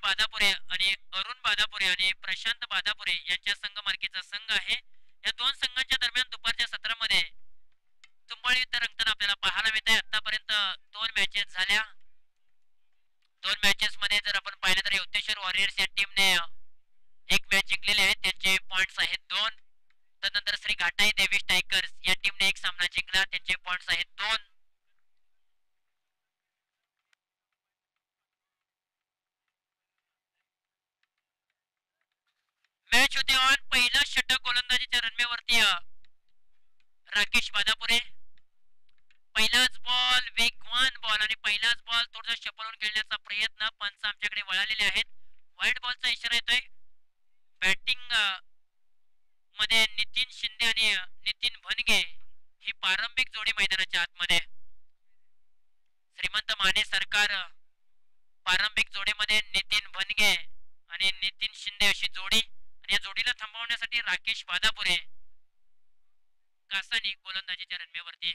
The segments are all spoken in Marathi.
बादापुरे आणि अरुण बादापुरे आणि प्रशांत बादापुरे यांच्या संघ मार्केचा संघ आहे. या दोन संघांच्या दरम्यान दुपारच्या सत्रामध्ये तुंबळ युद्ध रंगताना आपल्याला पाहायला मिळत आहे. आतापर्यंत दोन मॅचेस झाल्या. दोन मॅचेस मध्ये जर आपण पाहिलं तर योगेश्वर वॉरियर्स या टीमने एक मॅच जिंकलेले आहेत, त्यांचे पॉइंट्स आहेत 2. त्यानंतर श्री घाटाई देवीस टायगर्स या टीमने एक सामना जिंकला, त्यांचे पॉइंट्स आहेत 2. मॅच होते ऑन. पहिला षटक गोलंदाजीच्या रनवेवरती राकेश बादापुरे. पहिलाच बॉल वेगवान बॉल आणि पहिलाच बॉल थोडासा शपलून खेळण्याचा प्रयत्न. पंच आमच्याकडे वळालेले आहेत. व्हाईट बॉलचा इशारा येतोय. बॅटिंग मध्ये नितीन शिंदे आणि नितीन भनगे ही प्रारंभिक जोडी मैदानाच्या आतमध्ये. श्रीमंत माने सरकार प्रारंभिक जोडीमध्ये नितीन भनगे आणि नितीन शिंदे अशी जोडी, आणि या जोडीला थांबवण्यासाठी राकेश बादापुरे कासानी गोलंदाजीच्या रनवेवरती.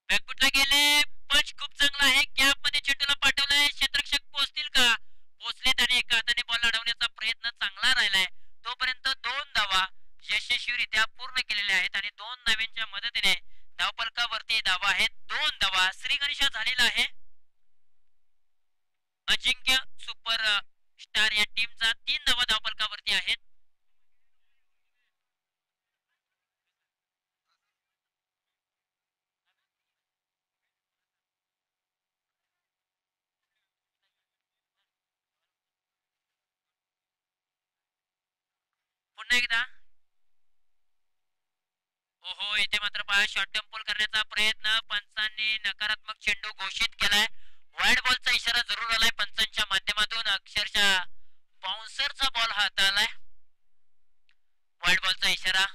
बॅकफुटला गेले. पंच खूप चांगला आहे. गॅप मध्ये चेंडूला पाठवलंय. क्षेत्ररक्षक पोहोचतील का? पोहोचलेत आणि एका हाताने बॉल अडवण्याचा प्रयत्न चांगला राहिलाय. तोपर्यंत 2 धावा यशस्वीरित्या पूर्ण केलेल्या आहेत आणि 2 धावांच्या मदतीने धावफलकावरती धावा आहेत 2 धावा. श्री गणेशा झालेला आहे. अजिंक्य सुपर स्टार या टीमचा 3 धावा धावफलकावरती आहेत. पुन्हा एकदा ओहो, इथे मात्र पहा शॉर्ट टर्म पुल करण्याचा प्रयत्न. पंचांनी नकारात्मक चेंडू घोषित केलाय. व्हाईट बॉलचा इशारा जरूर आलाय पंचांच्या माध्यमातून. अक्षरशः बाउन्सरचा बॉल हाताळलाय. व्हाईट बॉलचा इशारा.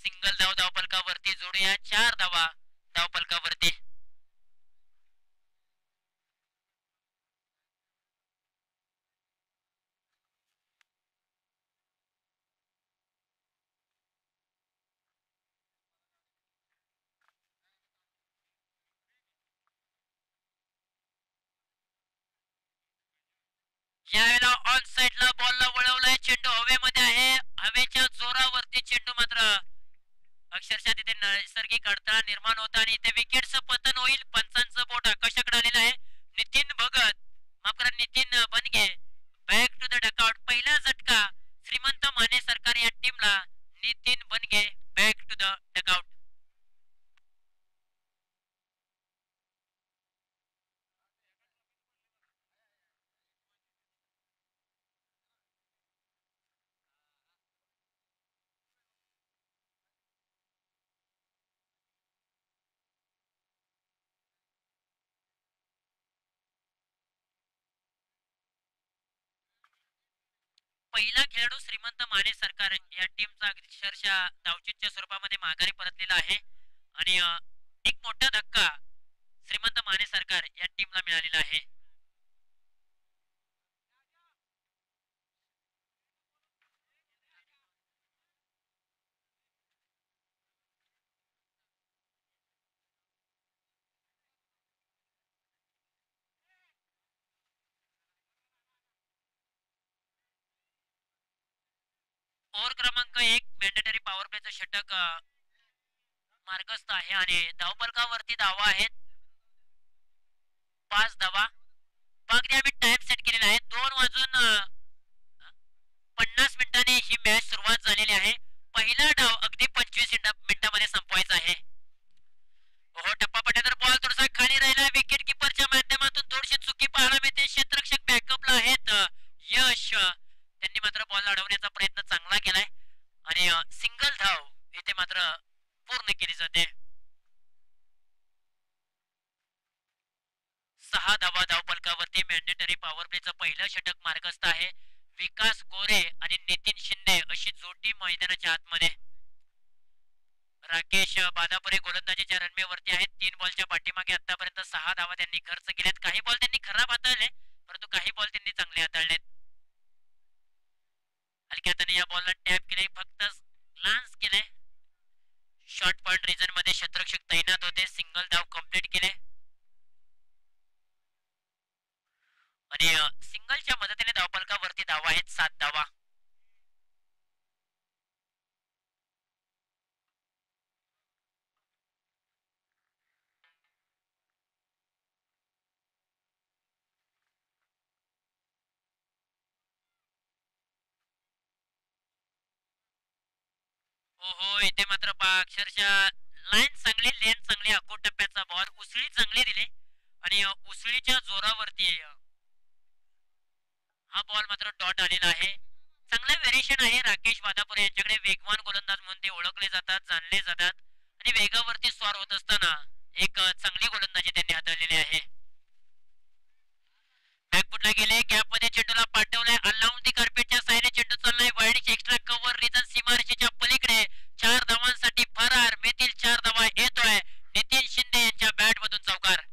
सिंगल धाव धावफलकावरती. जोडूया 4 धावा धावफलकावरती. यावेळेला ऑन साइडला बॉलला वळवलाय. चेंडू हवेमध्ये आहे. हवेच्या जोरावरती चेंडू मात्र अक्षरशः तिथे नैसर्गिक अडथळा निर्माण होता आणि इथे विकेटचं पतन होईल. पंचांचं बोट आकाशाकडे आलेलं आहे. नितीन भगत माफ करा, नितीन बनगे बॅक टू द डकआउट. पहिला झटका श्रीमंत माने सरकार या टीमला. नितीन बनगे बॅक टू द डकआउट. पहिला खेळाडू श्रीमंत माने सरकार या टीमचा अक्षरशः धावचीतच्या स्वरूपामध्ये माघारी परतलेला आहे आणि एक मोठा धक्का श्रीमंत माने सरकार या टीमला मिळालेला आहे. ओव्हर क्रमांक 1 मॅन्डेटरी पॉवर प्लेचं षटक मार्गस्थ आहे आणि धावफलकावरती धावा आहेत 5 धावा. अगदी आम्ही टाइम सेट केलेला आहे. 2:50 ही मॅच सुरुवात झालेली आहे. पहिला डाव अगदी 25 मिनिटांमध्ये संपवायचा आहे. हो, टप्पा पडला तर बॉल थोडासा खाली राहिला. विकेट किपरच्या माध्यमातून थोडीशी चुकी पाहायला मिळते. क्षेत्ररक्षक बॅकअपला आहेत. यश त्यांनी मात्र बॉल अडवण्याचा प्रयत्न चांगला केलाय आणि सिंगल धाव इथे मात्र पूर्ण केली जाते. 6 धावा धावफलकावरती. मॅन्डेटरी पॉवर प्लेचं पहिलं षटक मार्गस्थ आहे. विकास गोरे आणि नितीन शिंदे अशी जोडी मैदानाच्या आतमध्ये. राकेश बादापुरे गोलंदाजीच्या रनवेवरती आहेत. 3 बॉलच्या पाठीमागे आतापर्यंत 6 धावा त्यांनी खर्च केल्यात. काही बॉल त्यांनी खराब हाताळले, परंतु काही बॉल त्यांनी चांगले हाताळलेत. हलक्या हाताने या बॉलला टॅप केले, फक्त ग्लान्स केले. शॉर्ट पॉइंट रिजन मध्ये क्षेत्ररक्षक तैनात होते. सिंगल धाव कंप्लीट केले. आणि सिंगलच्या मदतीने धावफलकावरती धावा आहेत 7 धावा. हो हो, इथे मात्र पहा अक्षरशः लाईन चांगली, लेन चांगली, आखूड टप्प्याचा बॉल, उसळी चांगली दिली आणि उसळीच्या जोरावरती हा बॉल मात्र डॉट आलेला आहे. चांगलं व्हेरिएशन आहे राकेश वादापुरे यांच्याकडे. वेगवान गोलंदाज म्हणून ते ओळखले जातात, जाणले जातात आणि वेगावरती स्वार होत असताना एक चांगली गोलंदाजी त्यांनी हाताळलेली आहे. बॅकफुटला गेले, गॅप मध्ये चेंडूला पाठवलाय, अलाउन दी कार्पेटच्या साईडने चेंडू चाललाय, वाईडची एक्स्ट्रा कव्हर रिजन सीमारेषेच्या पलीकडे 4 धावांसाठी फरार. मेतील 4 धावा येतोय नितीन शिंदे यांच्या बॅट मधून चौकार.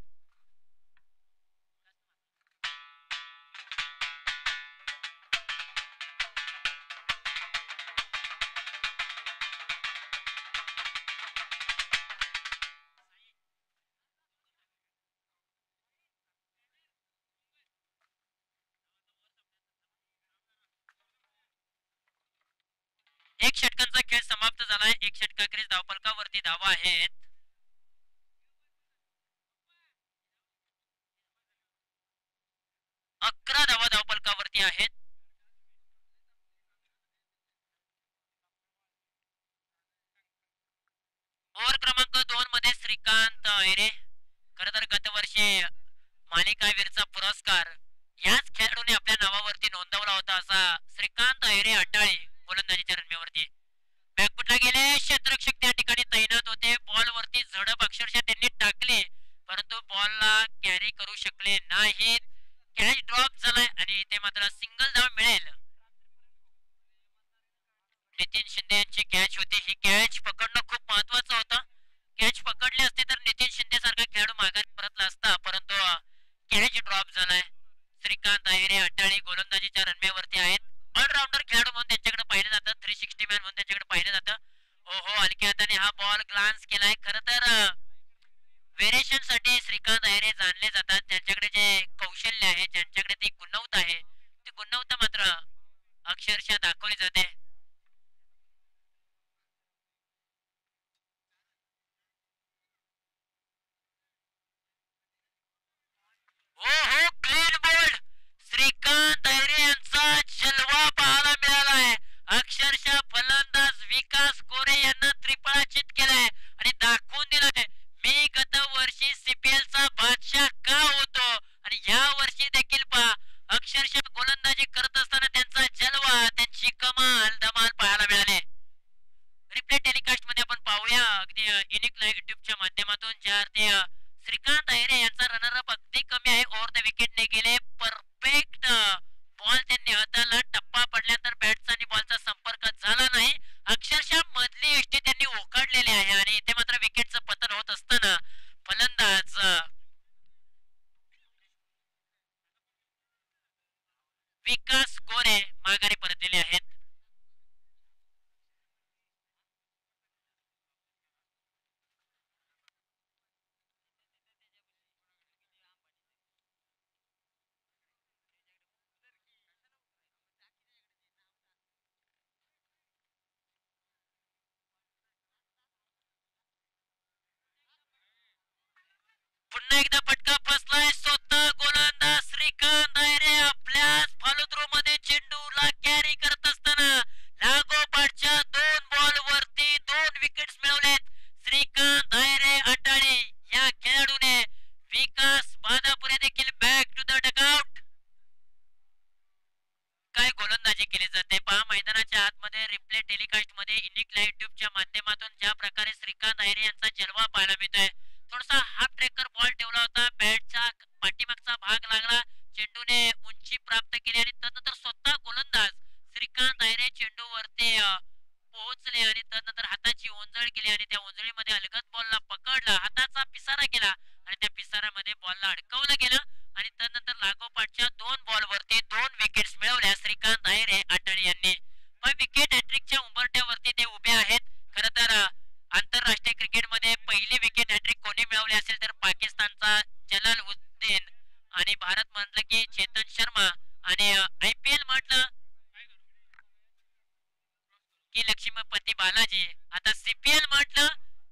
एक षटकांचा खेळ समाप्त झालाय. एक षटकाखेरीज धावफलकावरती धावा आहेत 11 धावा धावफलकावरती आहेत. ओव्हर क्रमांक 2 मध्ये श्रीकांत अहिरे. खर तर गतवर्षी मालिकावीरचा पुरस्कार याच खेळाडूने आपल्या नावावरती नोंदवला होता, असा श्रीकांत अहिरे अटाळी गोलंदाजीच्या रनवेवरती. बॅकफुटला गेले, क्षेत्ररक्षक त्या ठिकाणी तैनात होते. बॉल वरती झडप अक्षरशः त्यांनी टाकली, परंतु बॉलला कॅरी करू शकले नाहीत. कॅच ड्रॉप झालाय आणि ते मात्र सिंगल धाव मिळेल. नितीन शिंदे यांची कॅच होती. ही कॅच पकडणं खूप महत्वाचं होतं. कॅच पकडले असते तर नितीन शिंदे सारखा खेळाडू माघारी परतला असता, परंतु कॅच ड्रॉप झालाय. श्रीकांत अहिरे अटाळी गोलंदाजीच्या रनवेवरती आहेत. ऑलराऊंडर खेळाडू म्हणून त्यांच्याकडे पाहिलं जातं, 360 मॅन म्हणून त्यांच्याकडे पाहिलं जातं. ओहो, हलक्या हाताने हा बॉल ग्लान्स केलाय. खर तर व्हेरिएशन साठी श्रीकांत अहिरे जाणले जातात. त्यांच्याकडे जे कौशल्य आहे, ज्यांच्याकडे ती गुणवत्ता आहे, ती गुणवत्ता मात्र अक्षरशः दाखवली जाते. हो हो, क्लीन बोल्ड. श्रीकांत अहिरे यांचा जलवा पाहायला मिळाला आहे. अक्षरशः फलंदाज विकास कोरे यांना त्रिफळाचीत केलाय आणि दाखवून दिलं मी गत वर्षी सीपीएल चा बादशाह का होतो आणि या वर्षी देखील पहा अक्षरशः गोलंदाजी करत असताना त्यांचा जलवा, त्यांची कमाल धमाल पाहायला मिळाली. रिप्ले टेलिकास्ट मध्ये आपण पाहूया अगदी युनिक लाईव्ह युट्यूबच्या माध्यमातून, ज्या ते श्रीकांत अहिरे यांचा रनरअप अगदी कमी आहे. ओव्हर द विकेटने गेले, परफेक्ट बॉल त्यांनी हाताला, टप्पा पडल्यानंतर बॅटचा आणि बॉलचा संपर्क झाला नाही. अक्षरशः मधली यष्टी त्यांनी ओकाडलेली आहे आणि इथे मात्र विकेटचं पतन होत असताना फलंदाज विकास कोरे माघारी परतलेले आहेत. पुन्हा एकदा फटका फसलाय. स्वतः गोलंदाज श्रीकांत अहिरे आपल्याच फॉलोथ्रो मध्ये चेंडूला कॅरी करत असताना लागोपाठच्या 2 बॉल वरती 2 विकेट्स मिळवलेत. श्रीकांत अहिरे अटाळी या खेळाडूने. विकास बादापुरे देखील बॅक टू द डगआउट. काय गोलंदाजी केली जाते पहा मैदानाच्या आतमध्ये. रिप्ले टेलिकास्ट मध्ये युनिक लाईव्ह ट्यूबच्या माध्यमातून ज्या प्रकारे श्रीकांत अहिरे यांचा जलवा पाहायला मिळतोय. थोडासा हाफ ट्रेकर बॉल ठेवला होता, बॅटचा पाठीमागचा भाग लागला, चेंडूने उंची प्राप्त केली आणि तदनंतर स्वतः गोलंदाज श्रीकांत अहिरे चेंडूवरती पोहोचले आणि तदनंतर हाताची ओंजळ केली आणि त्या ओंजळीमध्ये अलगद बॉलला पकडला, हाताचा पिसारा केला आणि त्या पिसारामध्ये बॉलला अडकवलं गेलं आणि त्यानंतर लागोपाठच्या 2 बॉल वरती 2 विकेट्स मिळवल्या श्रीकांत अहिरे अटाळी यांनी. विकेट हॅट्रिकच्या उंबरठ्यावरती ते उभे आहेत. खर तर आंतरराष्ट्रीय क्रिकेटमध्ये पहिली विकेट हॅट्रिक कोणी मिळवली असेल तर पाकिस्तानचा जलाल उद्दीन आणि भारत म्हटलं की चेतन शर्मा आणि IPL म्हटलं की लक्ष्मीपती बालाजी. आता CPL म्हटलं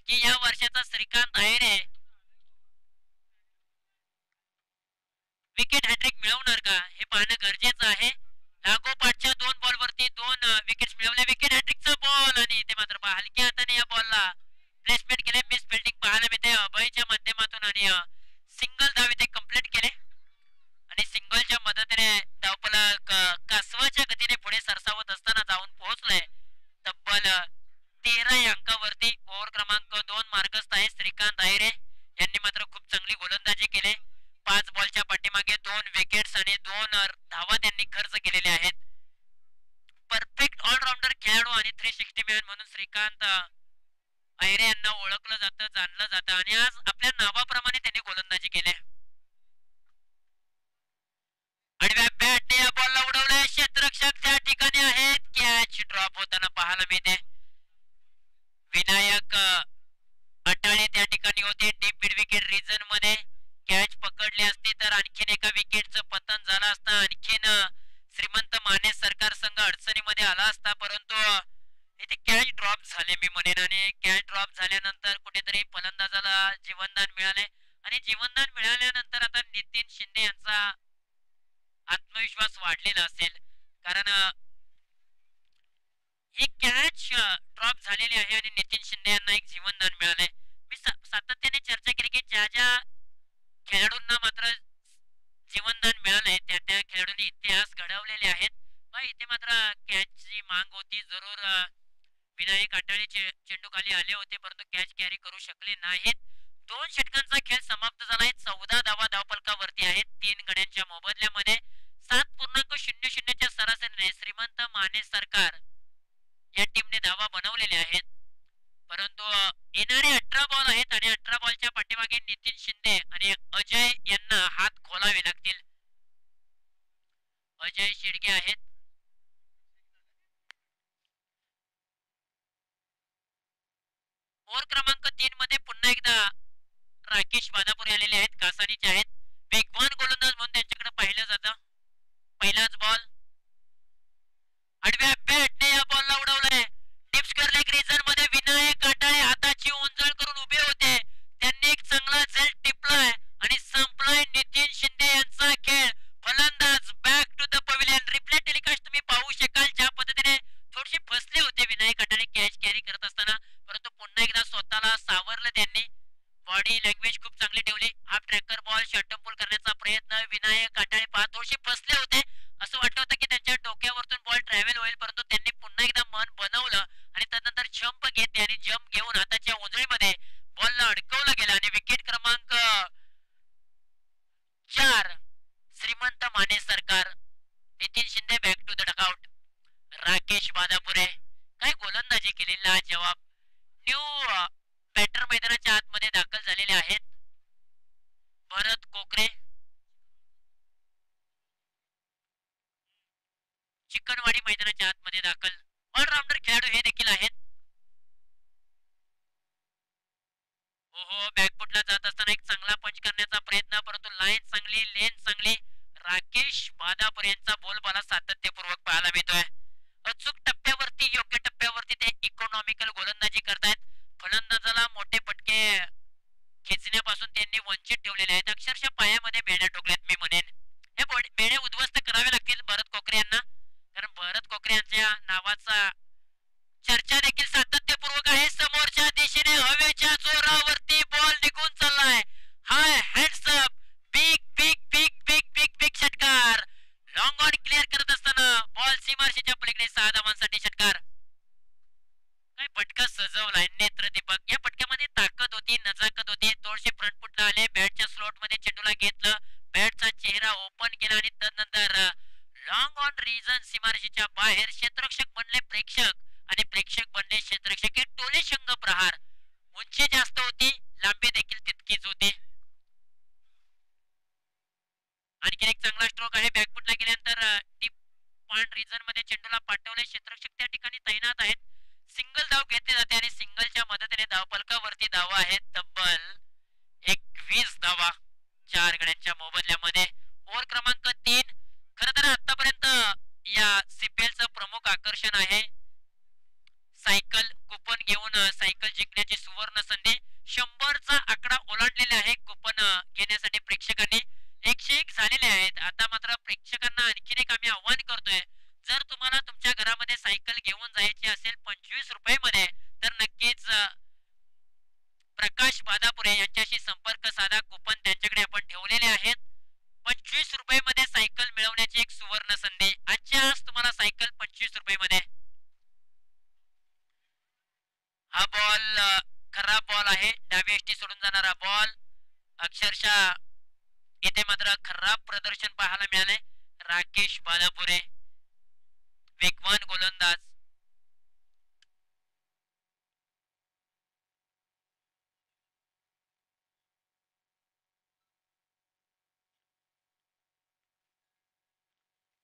की या वर्षाचा श्रीकांत अय्यर विकेट हॅट्रिक मिळवणार का हे पाहणं गरजेचं आहे. लागोपाठच्या 2 बॉलवरती 2 विकेट्स मिळवले. विकेट हॅट्रिकचा बॉल आणि ते मात्र हलक्या हाताने या बॉलला प्लेसमेंट केले. मिस फिल्डिंग पाहायला मिळते अभयच्या माध्यमातून आणि सिंगल धाव इथे कंप्लीट केले आणि सिंगलच्या मदतीने धावफलक कासवाच्या गतीने पुढे सरसावत असताना जाऊन पोहोचलंय तब्बल 13 अंकावरती. ओव्हर क्रमांक 2 मार्गस्थ आहे श्रीकांत अय्यर यांनी मात्र खूप चांगली गोलंदाजी केली. 5 बॉलच्या पाठीमागे 2 विकेट्स आणि 2 धावा त्यांनी खर्च केलेले आहेत. परफेक्ट ऑलराऊंडर खेळाडू आणि 360 मॅन म्हणून श्रीकांत अय्यर यांना ओळखलं जातं, जाणलं जातं आणि आज आपल्या नावाप्रमाणे त्यांनी गोलंदाजी केली. आडव्या बॅटने या बॉलला उडवलंय. क्षेत्ररक्षक त्या ठिकाणी आहेत. कॅच ड्रॉप होताना पाहायला मिळते. विनायक अटाळे त्या ठिकाणी होते डीप मिड विकेट रिजन मध्ये. कॅच पकडली असती तर आणखीन एका विकेटचं पतन झालं असतं. आणखीन श्रीमंत माने सरकार संघ अडचणीमध्ये आला असता, परंतु इथे कॅच ड्रॉप झाले मी म्हणेन आणि कॅच ड्रॉप झाल्यानंतर कुठेतरी फलंदाजाला जीवनदान मिळाले आणि जीवनदान मिळाल्यानंतर आता नितीन शिंदे यांचा आत्मविश्वास वाढलेला असेल, कारण ही कॅच ड्रॉप झालेली आहे आणि नितीन शिंदे यांना एक जीवनदान मिळाले. मी सातत्याने चर्चा केली की ज्या ज्या खेळाडूंना मात्र जीवनदान मिळालंय त्या त्या खेळाडूंनी इतिहास घडवलेले आहेत. इथे मात्र कॅचची मांग होती जरूर. विनायक अटाळे चेंडू खाली आले होते परंतु कॅच कॅरी करू शकले नाहीत. 2 षटकांचा खेळ समाप्त झालाय. 14 धावा धावफलकावरती आहेत 3 गड्यांच्या मोबदल्यामध्ये. 7.00 च्या सरासरीने श्रीमंत माने सरकार या टीमने धावा बनवलेल्या आहेत, परंतु येणारे 18 बॉल आहेत आणि 18 बॉलच्या पाठीमागे नितीन शिंदे आणि अजय यांना हात खोलावे लागतील. अजय शिडगे आहेत. ओव्हर क्रमांक 3 मध्ये पुन्हा एकदा राकेश बादापुरे आलेले आहेत. कासानीचे आहेत. वेगवान गोलंदाज म्हणून त्यांच्याकडे पाहिलं जातं. पहिलाच बॉल आडव्या बॅटने या बॉलला उडवलंय. टिप्स करले रिजन मध्ये विनायक अटाळे हाताची उंजळ करून उभे होते. त्यांनी एक चांगला झेल टिपलाय आणि संपलाय नितीन शिंदे यांचा खेळ. फलंदाज back to the pavilion. Replay telecast तुम्ही पाहू शकाल ज्या पद्धतीने थोडेसे फसले होते विनायक अटाळे कॅच कॅरी करत असताना, परंतु पुन्हा एकदा स्वतःला सावरलं त्यांनी. बॉडी लँग्वेज खूप चांगली ठेवली. हाफ ट्रॅकर बॉल शॉर्टम पुल करण्याचा प्रयत्न. विनायक अटाळे थोडेसे फसले होते. असं वाटत होतं की त्यांच्या डोक्यावरतून बॉल ट्रॅव्हल होईल, परंतु त्यांनी पुन्हा एकदा मन बनवलं आणि त्यानंतर जंप घेतले आणि जंप घेऊन हाताच्या उंजळीमध्ये बॉलला अडकवलं गेलं आणि विकेट क्रमांक 4 Shrimant Mane Sarkar. Nitin Shinde back to the dugout. Rakesh Badapure काय गोलंदाजी केलेला जवाब. न्यू बॅटर मैदानाच्या आतमध्ये दाखल झालेले आहेत. भरत कोकरे चिकनवाडी मैदानाच्या आतमध्ये दाखल. ऑलराऊंडर खेळाडू हे देखील आहेत. बॅकफुटला जात असताना एक चांगला पंच करण्याचा प्रयत्न, परंतु लाईन चांगली, लेन चांगली. राकेश बादापुरे यांचा बोलबाला सातत्यपूर्वक पाहायला मिळतोय. अचूक टप्प्यावरती, योग्य टप्प्यावरती ते इकॉनॉमिकल गोलंदाजी करतायत. फलंदाजाला मोठे फटके खेचण्यापासून त्यांनी वंचित ठेवलेले आहेत. अक्षरशः पायामध्ये बेड्या ठोकल्यात मी म्हणेन. हे बेडे उद्ध्वस्त करावे लागतील भरत कोकरे यांना, कारण भरत कोकरे यांच्या नावाचा चर्चा देखील सातत्यपूर्वक आहे. समोरच्या दिशेने हवेच्या जोरावरती बॉल निघून चाललाय. High heads up. Big big big big big big षटकार. लॉंग ऑन क्लिअर करत असताना बॉल सीमारेषेच्या पलीकडे 6 धावांसाठी षटकार. काय फटका सजवलाय नेत्र दीपक. या फटक्यामध्ये ताकद होती, नजाकत होती. थोडेसे फ्रंट फुटला आले. बॅटच्या स्लॉट मध्ये चेंडूला घेतलं, बॅटचा चेहरा ओपन केला आणि त्यानंतर लॉंग ऑन रिजन सीमारेषेच्या बाहेर क्षेत्ररक्षक बनले प्रेक्षक आणि प्रेक्षक बनले क्षेत्ररक्षक. हे टोले शंग प्रहार. उंची जास्त होती, लांबी देखील तितकीच होती. आणखी एक चांगला स्ट्रोक आहे. बॅकफुटला गेल्यानंतर डीप पॉइंट रिजन मध्ये चेंडूला पाठवले. क्षेत्ररक्षक त्या ठिकाणी तैनात आहेत. सिंगल धाव घेतली जाते आणि सिंगलच्या मदतीने धावफलकावरती धावा आहेत तब्बल 21 धावा 4 गड्यांच्या मोबदल्यामध्ये. प्रमुख आकर्षण आहे सायकल कुपन घेऊन सायकल जिंकण्याची सुवर्ण संधी. 100चा आकडा ओलांडलेला आहे कुपन घेण्यासाठी प्रेक्षकांनी. 101 झालेले आहेत. आता मात्र प्रेक्षकांना आणखीन एक आम्ही आव्हान करतोय, जर तुम्हाला तुमच्या घरामध्ये सायकल घेऊन जायची असेल 25 रुपये तर नक्कीच प्रकाश बादापुरे यांच्याशी संपर्क साधा. कुपन त्यांच्याकडे आपण ठेवलेले आहेत. 25 रुपये सायकल मिळवण्याची एक सुवर्ण संधी. आजच्या आज तुम्हाला सायकल 25 रुपये. हा बॉल खराब बॉल आहे. डावी एष्टी सोडून जाणारा बॉल. अक्षरशः इथे मात्र खराब प्रदर्शन पाहायला मिळाले. राकेश बादापुरे वेगवान गोलंदाज.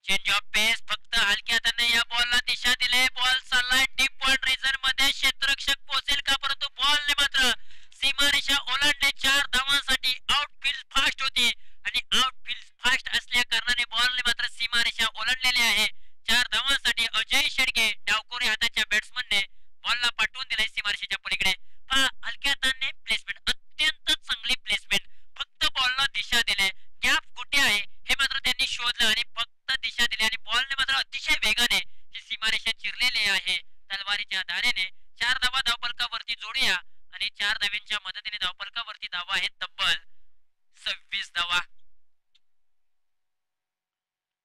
चेंज ऑफ पेस. फक्त हलक्या हाताने या बॉलला दिशा दिले. बॉल चाललाय डीप पॉइंट रिजन मध्ये. क्षेत्ररक्षक पोहोचेल का, परंतु बॉलने मात्र सीमारेषा ओलांडले. 4 धावांसाठी. आउटफील्ड फास्ट होती आणि आउटफील्ड फास्ट असल्या कारणाने बॉलने मात्र सीमारेषा ओलांडलेली आहे. 4 धावांसाठी अजय शेडगे डावकोरे हाताच्या बॅट्समनने बॉलला पाठवून दिलाय सीमारेषेच्या पलीकडे. हलक्या हाताने प्लेसमेंट, अत्यंत चांगली प्लेसमेंट. फक्त बॉलला दिशा दिले. गॅप कुठे आहे हे मात्र त्यांनी शोधलं आणि फक्त दिशा दिली आणि बॉलने मात्र अतिशय वेगाने ही सीमारेषा चिरलेली आहे तलवारीच्या धारेने. 4 धावा धावफलकावरती जोडूया आणि 4 धाव्यांच्या मदतीने धावफलकावरती धावा आहेत तब्बल 26 धावा.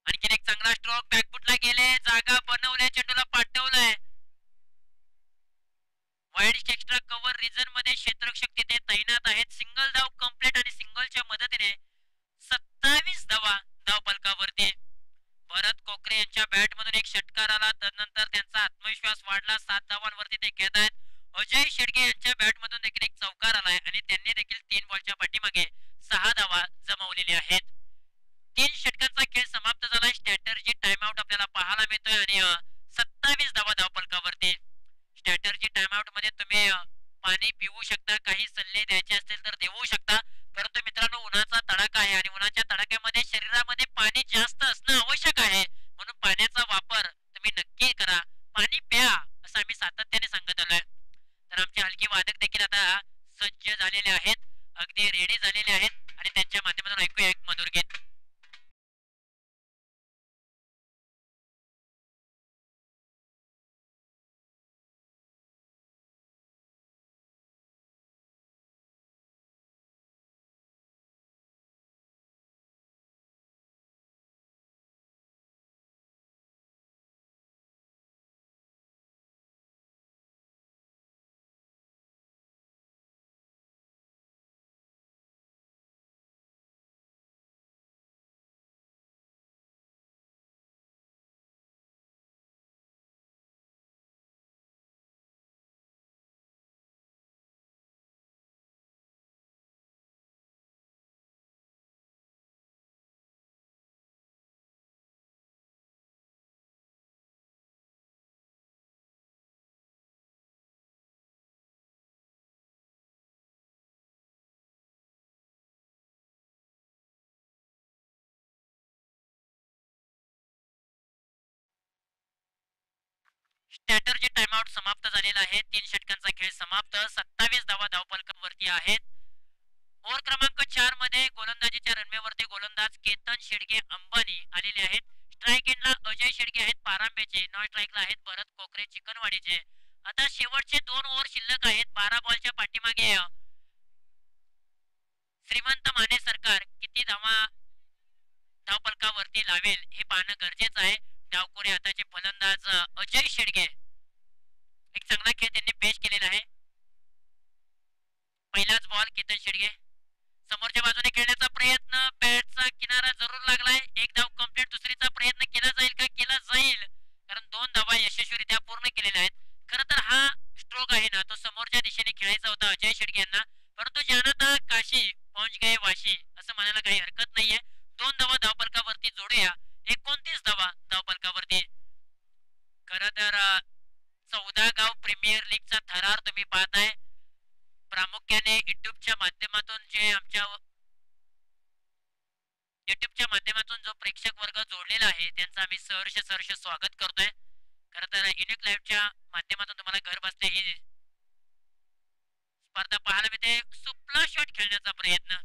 आणखीन एक चांगला स्ट्रोक. बॅकफुटला गेले, जागा बनवले, चेंडूला पाठवलंय. वाईड एक्स्ट्रा कव्हर रिजन मध्ये क्षेत्ररक्षक तिथे तैनात आहेत. सिंगल धाव कंप्लीट आणि सिंगलच्या मदतीने 27 धावा धावफलकावरती. भरत कोकरे यांच्या बॅट मधून एक षटकार आला. तदनंतर त्यांचा आत्मविश्वास वाढला. 7 धावांवरती ते खेळत आहेत. अजय शेडगे यांच्या बॅट मधून देखील एक चौकार आलाय आणि त्यांनी देखील 3 बॉलच्या पाठीमागे 6 धावा जमवलेल्या आहेत. 3 षटकांचा खेळ समाप्त झालाय. स्ट्रॅटर्जी टाइमआउट आपल्याला पाहायला मिळतोय आणि 27 धावा धावफलकावरती. स्ट्रॅटर्जी टाइमआउट मध्ये तुम्ही पाणी पिऊ शकता, काही सल्ले द्यायचे असतील तर देऊ शकता. परंतु मित्रांनो, उन्हाचा तडाखा आहे आणि उन्हाच्या तडाख्यामध्ये शरीरामध्ये पाणी जास्त असणं आवश्यक आहे. म्हणून पाण्याचा वापर तुम्ही नक्की करा. पाणी प्या असं आम्ही सातत्याने सांगत आलोय. तर आमचे हलकी वादक देखील आता सज्ज झालेले आहेत, अगदी रेडी झालेले आहेत आणि त्यांच्या माध्यमातून ऐकूया एक मधुर गीत. स्ट्रॅटर्जी टाइमआउट समाप्त झालेला आहे. 3 षटकांचा खेळ समाप्त. 27 धावा धावफलकावरती आहेत. ओव्हर क्रमांक 4 मध्ये गोलंदाजीच्या रनवेवरती गोलंदाज केतन शेडगे अंबानी आलेले आहेत. स्ट्राइक एंडला अजय शेडगे आहेत पारांब्याचे. नॉन स्ट्राइकला आहेत भरत कोकरे चिकनवाडीचे. आता शेवटचे 2 ओव्हर शिल्लक आहेत. 12 बॉलच्या पाठीमागे श्रीमंत माने सरकार किती धावा धावफलकावरती लावेल हे पाहणं गरजेचं आहे. डावकोरे हाताचे फलंदाज अजय शेडगे एक चांगला खेळ त्यांनी पेश केलेला आहे. पहिलाच बॉल केतन शेडगे समोरच्या बाजूने खेळण्याचा प्रयत्न. बॅटचा किनारा जरूर लागलाय. एक धाव कंप्लीट. दुसरीचा प्रयत्न केला जाईल का? केला जाईल, कारण 2 धावा यशस्वीरित्या पूर्ण केलेल्या आहेत. खरं तर हा स्ट्रोक आहे ना, तो समोरच्या दिशेने खेळायचा होता अजय शेडगे यांना, परंतु ज्यानं काशी पहुंच गए वाशी असं म्हणायला काही हरकत नाहीये. 2 धावा धावफलकावरती जोडूया. 29 धावा धावफलकावरती. खरं तर 14 गाव प्रीमियर लीगचा थरार तुम्ही पाहताय. प्रामुख्याने युट्यूबच्या माध्यमातून जो प्रेक्षक वर्ग जोडलेला आहे त्यांचा आम्ही सहर्ष स्वागत करतोय. खरं तर युनिक लाईव्हच्या माध्यमातून तुम्हाला घर बसल्या ही स्पर्धा पाहायला मिळते. सुपला शॉट खेळण्याचा प्रयत्न,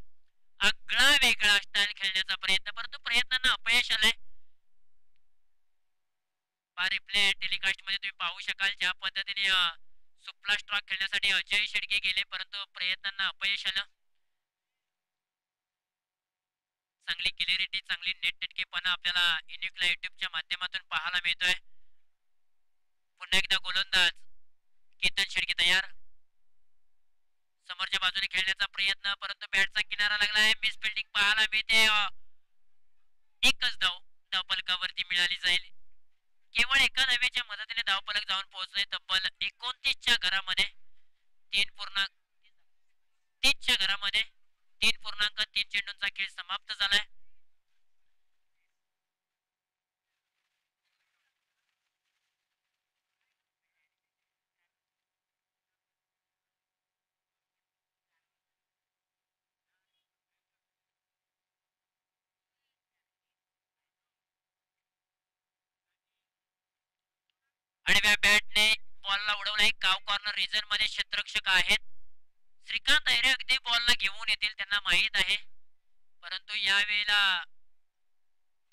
आगळा वेगळा स्टाईल खेळण्याचा प्रयत्न, परंतु प्रयत्नांना अपयश आलंय. रिप्ले टेलिकास्ट मध्ये तुम्ही पाहू शकाल ज्या पद्धतीने सुपला स्ट्रॉक खेळण्यासाठी अजय शेडके गेले, परंतु प्रयत्नांना अपयश आलं. चांगली क्लिअरिटी, चांगली नेटनेटकेपणा आपल्याला युनिकला युट्यूबच्या माध्यमातून पाहायला मिळतोय. पुन्हा एकदा गोलंदाज केतन शेडके तयार, समोरच्या बाजूने खेळण्याचा प्रयत्न, परंतु बॅटचा किनारा लागलाय. मिस फिल्डिंग पाहायला मिळते. एकच धावफलकावरती मिळाली जाईल. केवळ एका धावेच्या मदतीने धावफलक जाऊन पोहोचले तब्बल 29च्या घरामध्ये. 3.30च्या घरामध्ये 3.3 चेंडूंचा खेळ समाप्त झालाय. आडव्या बॅटने बॉलला उडवलाय. काव कॉर्नर रिजन मध्ये क्षेत्ररक्षक आहेत. श्रीकांत अहिरे अगदी बॉलला घेऊन येतील, त्यांना माहित आहे. परंतु यावेळेला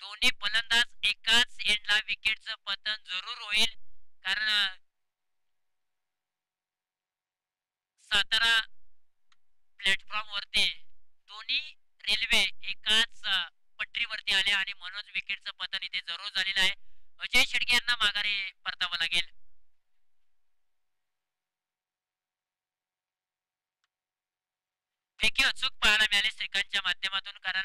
दोन्ही फलंदाज एकाच एंडला विकेटचं पतन जरूर होईल, कारण सातारा प्लॅटफॉर्म वरती दोन्ही रेल्वे एकाच पटरीवरती आल्या आणि म्हणून विकेटचं पतन इथे जरूर झालेलं आहे. अजय शेडके यांना माघारी परतावं लागेल. फेकी अचूक पाहायला मिळाली श्रीकांतच्या माध्यमातून, कारण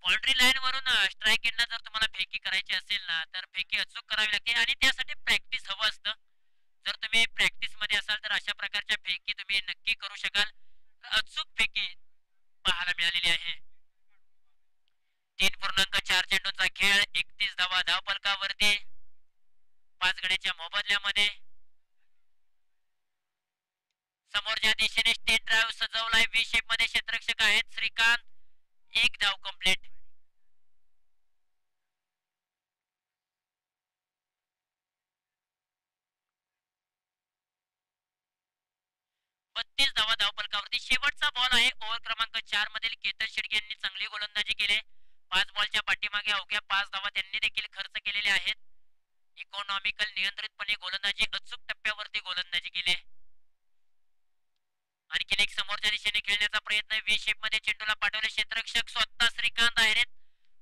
बाउंड्री लाईन वरून स्ट्राईक एंडला जर तुम्हाला फेकी करायची असेल ना, तर फेकी अचूक करावी लागते आणि त्यासाठी प्रॅक्टिस हवं असतं. जर तुम्ही प्रॅक्टिस मध्ये असाल तर अशा प्रकारच्या फेकी तुम्ही नक्की करू शकाल. अचूक फेकी पाहायला मिळालेली आहे. 3.4 चेंडूंचा खेळ, 31 धावा धावफलकावरती, 5 गड्याच्या मोबदल्यामध्ये. समोरच्या दिशेने स्टेट ड्राईव्ह सजवलाय. वी शेप मध्ये क्षेत्ररक्षक आहेत श्रीकांत. एक धाव कंप्लीट. बत्तीस धावा धावफलकावरती. शेवटचा बॉल आहे ओव्हर क्रमांक 4 मधील. केतन शेडके यांनी चांगली गोलंदाजी केली. 5 बॉलच्या पाठीमागे अवघ्या 5 धावा त्यांनी देखील खर्च केलेले आहेत. इकॉनॉमिकल नियंत्रितपणे गोलंदाजी, अचूक टप्प्यावरती गोलंदाजी केली. आणखीन एक समोरच्या दिशेने खेळण्याचा प्रयत्न. वी शेप मध्ये चेंडूला पाठवले क्षेत्ररक्षक स्वतः श्रीकांत आहेत.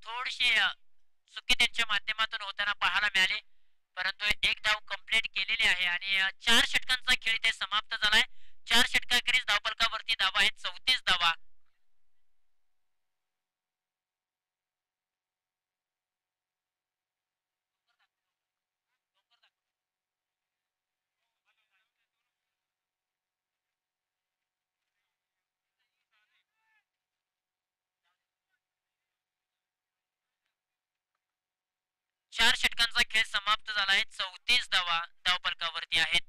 थोडीशी चुकी त्यांच्या माध्यमातून होताना पाहायला मिळाले, परंतु एक धाव कंप्लीट केलेली आहे आणि 4 षटकांचा खेळ इथे समाप्त झालाय. 4 षटकाखेरीज धावफलकावरती धावा आहेत 34 धावा. चार षटकांचा खेळ समाप्त झालाय. 34 धावा धावफलकावरती आहेत.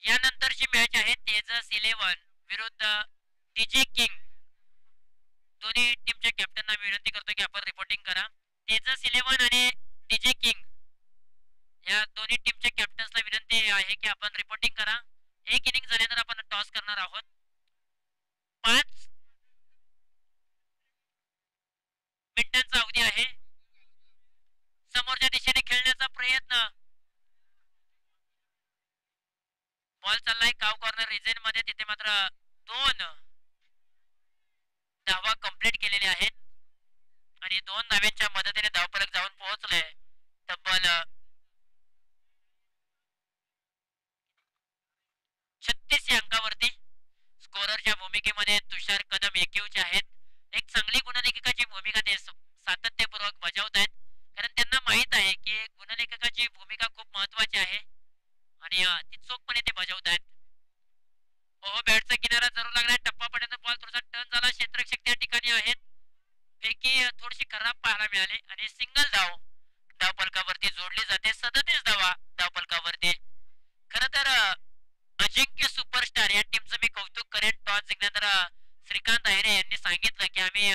यानंतरची मॅच आहे तेजस 11 विरुद्ध डीजे किंग. दोन्ही टीमच्या कॅप्टनना विनंती करतो की आपण रिपोर्टिंग करा. तेजस 11 आणि डीजे किंग या दोन्ही टीमच्या कॅप्टन्सला विनंती आहे की आपण रिपोर्टिंग करा. एक इनिंग झाल्यानंतर आपण टॉस करणार आहोत. 5 मिनिटांचा अवधी आहे. समोरच्या दिशेने खेळण्याचा प्रयत्न. बॉल चाललाय काव कॉर्नर रिजन मध्ये. तिथे मात्र 2 धावा कंप्लीट केलेल्या आहेत आणि 2 धाव्यांच्या मदतीने धावफलक जाऊन पोहोचले तब्बल 36 या अंकावरती. भूमिकेमध्ये तुषार कदम एकीवचे आहेत. एक चांगली गुणलेखकाची भूमिका ते सातत्यपूर्वक बजावत आहेत, कारण त्यांना माहित आहे की गुणलेखकाची भूमिका खूप महत्वाची आहे आणि ती चोखपणे ते बजावत आहेत. हो, बॅटचा किनारा जरूर लागलाय, टप्पापर्यंत बॉल थोडासा टर्न झाला, क्षेत्ररक्षक त्या ठिकाणी आहेत. पैकी थोडीशी खराब पाहायला मिळाली आणि सिंगल धाव धावफलकावरती जोडली जाते. 37 धावा धावफलकावरती. खरं तर अजिंक्य सुपरस्टार या टीमचं मी कौतुक करेन. टॉस जिंकल्यानंतर श्रीकांत अहिरे यांनी सांगितलं की आम्ही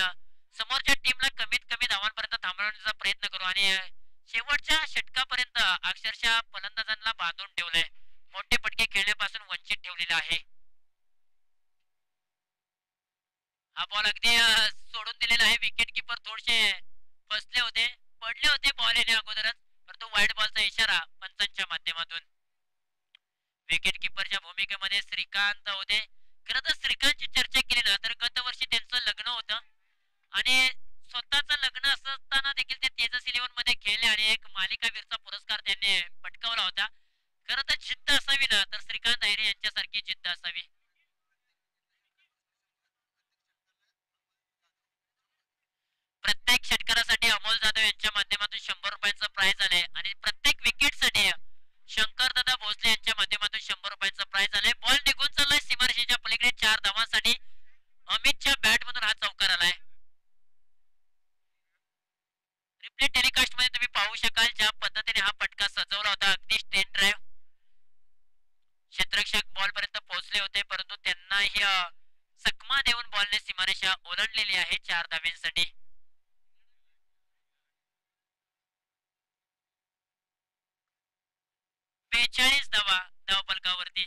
समोरच्या टीमला कमीत कमी धावांपर्यंत थांबवण्याचा प्रयत्न करू आणि शेवटच्या षटकापर्यंत अक्षरशः फलंदाजांना बांधून ठेवलंय, मोठे फटके खेळण्यापासून वंचित ठेवलेला आहे. हा बॉल अगदी सोडून दिलेला आहे. विकेट किपर थोडेसे फसले होते, पडले होते बॉल येण्या अगोदरच, परंतु वाईट बॉलचा इशारा पंचांच्या माध्यमातून. विकेट किपरच्या भूमिकेमध्ये श्रीकांत होते. खरं तर श्रीकांतची चर्चा केली ना तर गत वर्षी त्यांचं लग्न होतं आणि स्वतःचं लग्न असताना देखील ते तेजस 11 मध्ये खेळले आणि एक मालिकावीरचा पुरस्कार त्यांनी पटकावला होता. खरं तर जिद्द असावी ना तर श्रीकांत अहिरे यांच्यासारखी जिद्द असावी. प्रत्येक षटकारासाठी अमोल जाधव यांच्या माध्यमातून 100 रुपयांचं प्राइज आलंय आणि प्रत्येक विकेटसाठी शंकर दादा भोसले यांच्या माध्यमातून 100 रुपयांचं प्राइज आलंय. बॉल निघून चाललाय सीमारेषेच्या पलीकडे 4 धावांसाठी. अमितच्या बॅट मधून हा चौकार आलाय. रिप्ले टेलिकास्ट मध्ये तुम्ही पाहू शकाल ज्या पद्धतीने हा फटका सजवला होता. अगदी स्टेट ड्राईव्ह, क्षेत्ररक्षक बॉल पर्यंत पोहोचले होते, परंतु त्यांनाही चकमा देऊन बॉलने सीमारेषा ओलांडलेली आहे 4 धाव्यांसाठी. 42 धावा धावफलकावरती.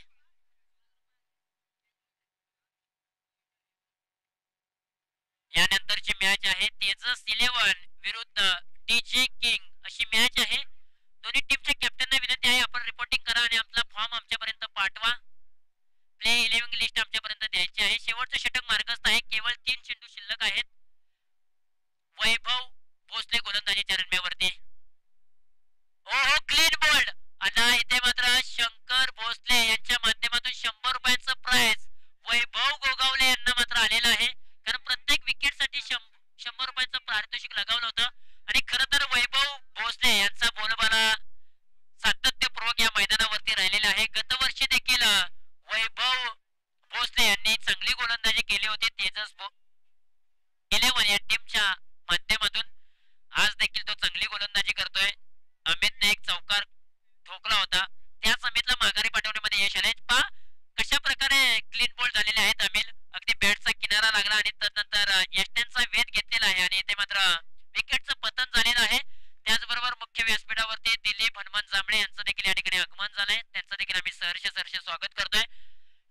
यानंतरची मॅच आहे तेजस 11 विरुद्ध डीजे किंग अशी मॅच आहे. दोन्ही टीमच्या कॅप्टनना विनंती आहे आपण रिपोर्टिंग करा आणि आपला फॉर्म आमच्यापर्यंत पाठवा. प्ले 11 लिस्ट आमच्यापर्यंत द्यायची आहे. शेवटचं षटक मार्गस्थ आहे, केवळ 3 चेंडू शिल्लक आहेत. वैभव भोसले गोलंदाजीच्या रनम्यावरती. हो हो, क्लीन बोल्ड. आता इथे मात्र शंकर भोसले यांच्या माध्यमातून 100 रुपयांचं प्राइज वैभव गोगावले यांना मात्र आलेलं आहे, कारण प्रत्येक विकेटसाठी 100 रुपयांचं पारितोषिक लगावलं होतं. आणि खरं तर वैभव भोसले यांचा बोलबाला सातत्यपूर्वक या मैदानावरती राहिलेला आहे. गतवर्षी देखील वैभव भोसले यांनी चांगली गोलंदाजी केली होती तेजस 11 या टीमच्या माध्यमातून. आज देखील तो चांगली गोलंदाजी करतोय. अमितने एक चौकार ठोकला होता, त्याच अमितला माघारी पाठवण्यामध्ये यश आले. पहा कशा प्रकारे क्लीन बोल्ड झालेले आहेत अमित. अगदी बॅटचा किनारा लागला आणि तदनंतर यष्ट्यांचा वेध घेतलेला आहे आणि इथे मात्र विकेटचं पतन झालेलं आहे. त्याचबरोबर मुख्य व्यासपीठावरती दिलीप हनुमान जांभळे यांचं देखील या ठिकाणी आगमन झालंय, त्यांचं देखील आम्ही सहर्ष स्वागत करतोय.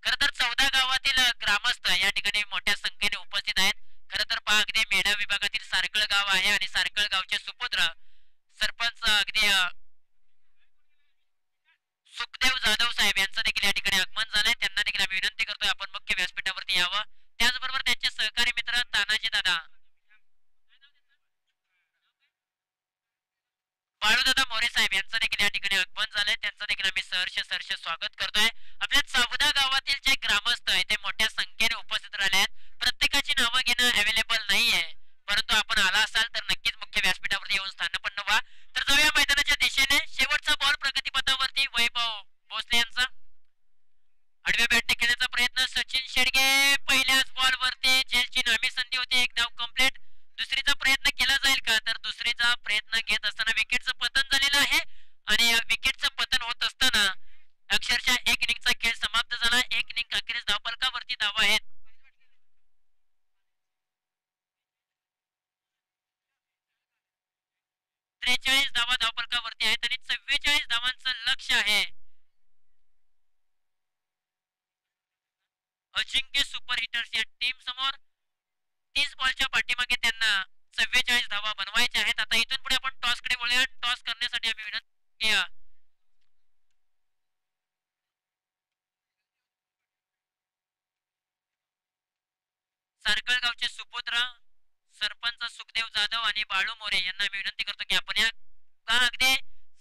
खरं तर 14 गावातील ग्रामस्थ या ठिकाणी मोठ्या संख्येने उपस्थित आहेत. खरं तर पहा अगदी मेढा विभागातील सारकळ गाव आहे आणि सारकळ गावचे सुपुत्र सरपंच अगदी सुखदेव जाधव साहेब यांचं देखील या ठिकाणी आगमन झालंय. त्यांना देखील आम्ही विनंती करतोय आपण मुख्य व्यासपीठावरती यावं. त्याचबरोबर त्यांचे सहकारी मित्र तानाजी दादा, बाळूदादा मोरे साहेब यांचं देखील या ठिकाणी आगमन झालंय, त्यांचं देखील आम्ही सहर्ष स्वागत करतोय. आपल्या 14 गावातील जे ग्रामस्थ आहेत ते मोठ्या संख्येने उपस्थित राहिले आहेत. प्रत्येकाची नावं घेणं अवेलेबल नाहीये, परंतु आपण आला असाल तर नक्कीच मुख्य व्यासपीठावरती येऊन स्थानपन्न व्हा. तर जाऊया मैदानाच्या दिशेने. शेवटचा बॉल प्रगतीपथावरती वैभव भोसले यांचा. आडव्या बॅटने खेळण्याचा प्रयत्न सचिन शेडगे. पहिल्याच बॉल वरती झेलची नामी संधी होती, एक धाव कंप्लीट. दुसरीचा प्रयत्न केला जाईल का तर दुसरीचा प्रयत्न घेत असताना विकेटचं पतन झालेलं आहे आणि या विकेटचं पतन होत असताना अक्षरशः एक इनिंगचा खेळ समाप्त झाला. एक इनिंग अखेरीस धावफलकावरती धावा आहेत 43 धावा धावफलकावरती आहेत आणि 44 धावांचं लक्ष आहे अजिंक्य सुपर हिटर्स या टीम समोर. 30 बॉलच्या पाठीमागे त्यांना 44 धावा बनवायच्या आहेत. आता इथून पुढे आपण टॉस कडे बोलूया. टॉस करण्यासाठी आम्ही विनंती सारकळ गावचे सुपुत्र सरपंच सुखदेव जाधव आणि बाळू मोरे यांना मी विनंती करतो की आपण या का अगदी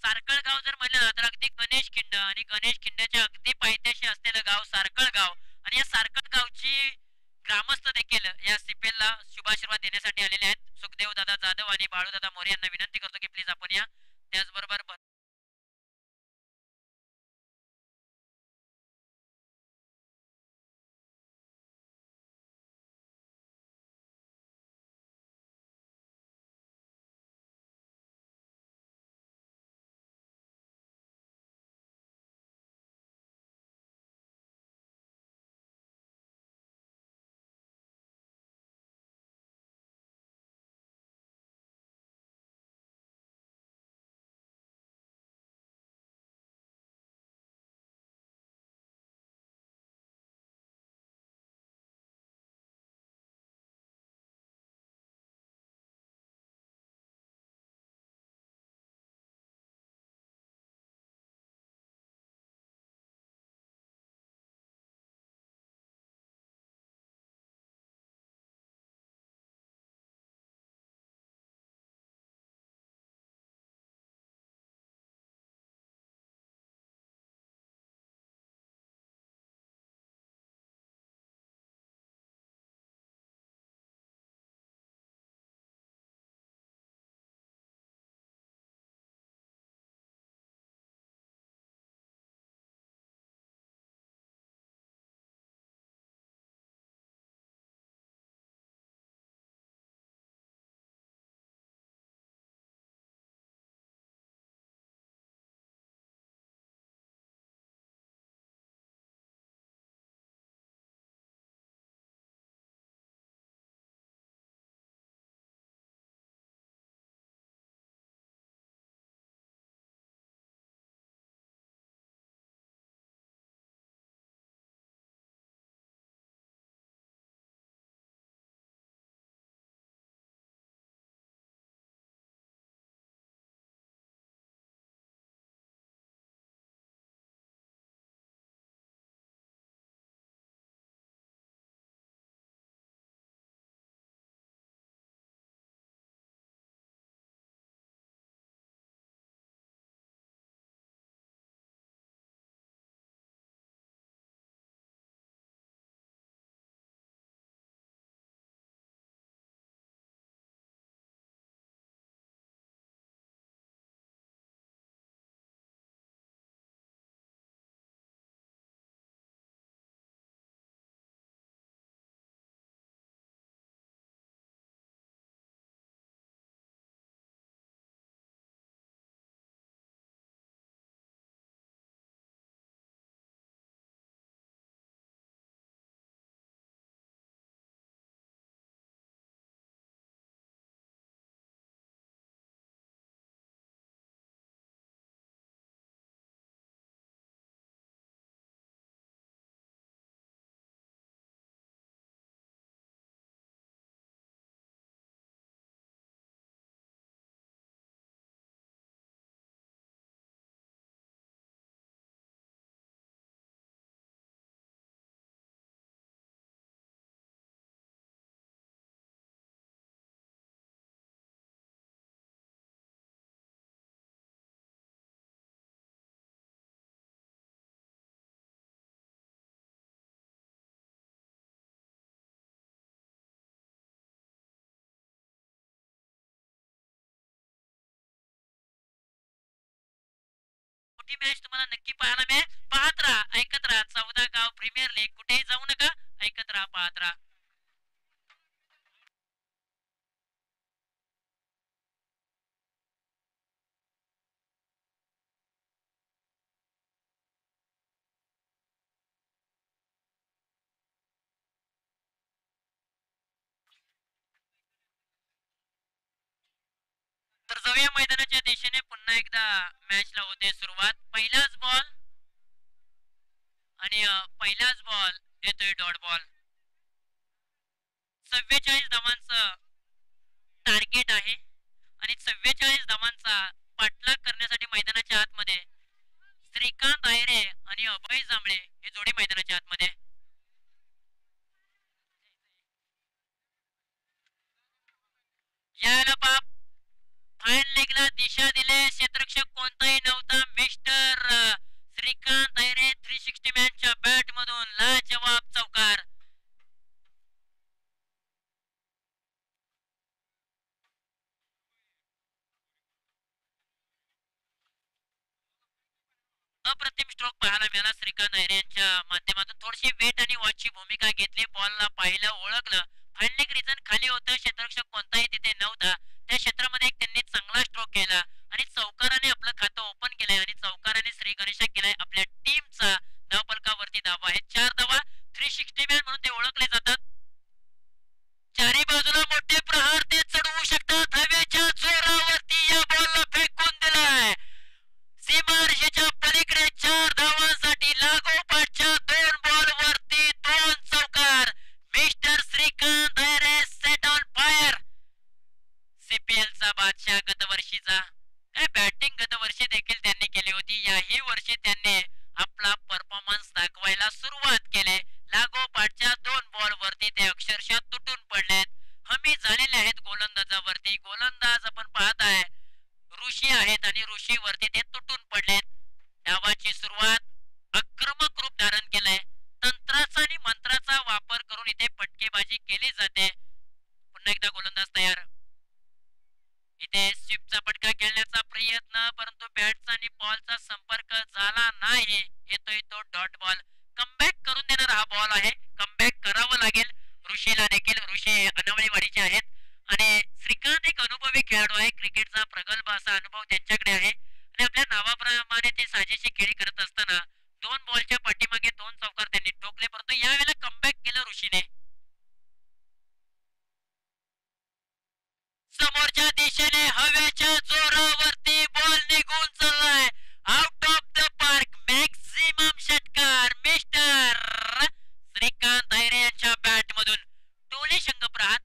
सारकळ गाव जर म्हणलं ना तर अगदी गणेश खिंड आणि गणेश खिंडच्या अगदी पायथ्याशी असलेलं गाव सारकळ गाव आणि या सारकळ गावची देखील या CPL ला शुभाशीर्वाद देण्यासाठी आलेले आहेत. सुखदेव दादा जाधव आणि बाळू दादा मोरे यांना विनंती करतो की प्लीज आपण या. त्याचबरोबर मोठी मॅच तुम्हाला नक्की पाहायला मिळेल. पाहत राहा, ऐकत राहा. 14 गाव प्रीमियर लीग. कुठेही जाऊ नका, ऐकत राहा, पाहत राहा. तर जाऊया मैदानाच्या दिशेने. पुन्हा एकदा मॅचला होते सुरुवात. पहिलाच बॉल आणि पहिलाच बॉल येतोय डॉट बॉल. 44 धावांचं टार्गेट आहे आणि 44 धावांचा पाठलाग करण्यासाठी मैदानाच्या आतमध्ये श्रीकांत आयरे आणि अभय जांभळे ही जोडी मैदानाच्या आतमध्ये. यायला बाप फाईन लेगला दिशा दिले. क्षेत्ररक्षक कोणताही नव्हता. मिस्टर श्रीकांत आयरे 360 मॅनच्या बॅट मधून लाजवाब चौकार. अप्रतिम स्ट्रोक पाहायला मिळाला श्रीकांत अय्यर यांच्या माध्यमातून. थोडीशी वेट आणि वॉचची भूमिका घेतली, बॉलला पाहिलं, ओळखलं. फायनल रिझन खाली होतं, क्षेत्ररक्षक कोणताही तिथे नव्हता. त्या क्षेत्रामध्ये एक त्यांनी चांगला स्ट्रोक केला आणि चौकाराने आपलं खातं ओपन केलंय आणि चौकाराने श्री गणेशा केलाय आपल्या टीमचा धावफलकावरती धावा आहे. 4 धावा. 360 मॅन म्हणून ते ओळखले जातात. चारी बाजूला मोठे प्रहार ते चढवू शकतात. हवेच्या जोरावरती या बॉलला फेकून दिलाय. सीमारेषेच्या पलीकडे 4 धावांसाठी लागोपाठच्या 2 बॉलवरती 2 चौकार. Mister Shrikant Iyer set on fire. सीपीएलचा बादशाह गतवर्षीचा काय बॅटिंग गतवर्षी देखील त्यांनी केली होती. याही वर्षी त्यांनी आपला परफॉर्मन्स दाखवायला सुरुवात केली. लागोपाठच्या 2 बॉलवरती ते अक्षरशः तुटून पडलेत. हमी झालेले आहेत गोलंदाजावरती. गोलंदाज आपण पाहताय ऋषी आहेत आणि ऋषीवरती ते तुटून पडलेत. डावाची सुरुवात आक्रमक रूप धारण केलंय. तंत्राचा आणि मंत्राचा वापर करून इथे फटकेबाजी केली जाते. पुन्हा एकदा गोलंदाज तयार. इथे स्वीपचा फटका खेळण्याचा प्रयत्न, परंतु बॅटचा आणि बॉलचा संपर्क झाला नाही. येतोय तो डॉट बॉल. कमबॅक करून देणारा हा बॉल आहे. कमबॅक करावं लागेल ऋषीला देखील. ऋषी अनवळीवाडीचे आहेत आणि श्रीकांत एक अनुभवी खेळाडू आहे. क्रिकेटचा प्रगल्भ असा अनुभव त्यांच्याकडे आहे आणि आपल्या नावाप्रमाणे ते साजेशी खेळी करत असताना 2 बॉलच्या पाठीमागे 2 चौकार त्यांनी ठोकले, परंतु यावेळेला कमबॅक केलं ऋषीने. समोरच्या दिशेने हवेच्या जोरावरती बॉल निघून चाललाय. Out of the park. Maximum षटकार मिस्टर श्रीकांत अय्यर यांच्या बॅट मधून. टोले शंखप्रहार.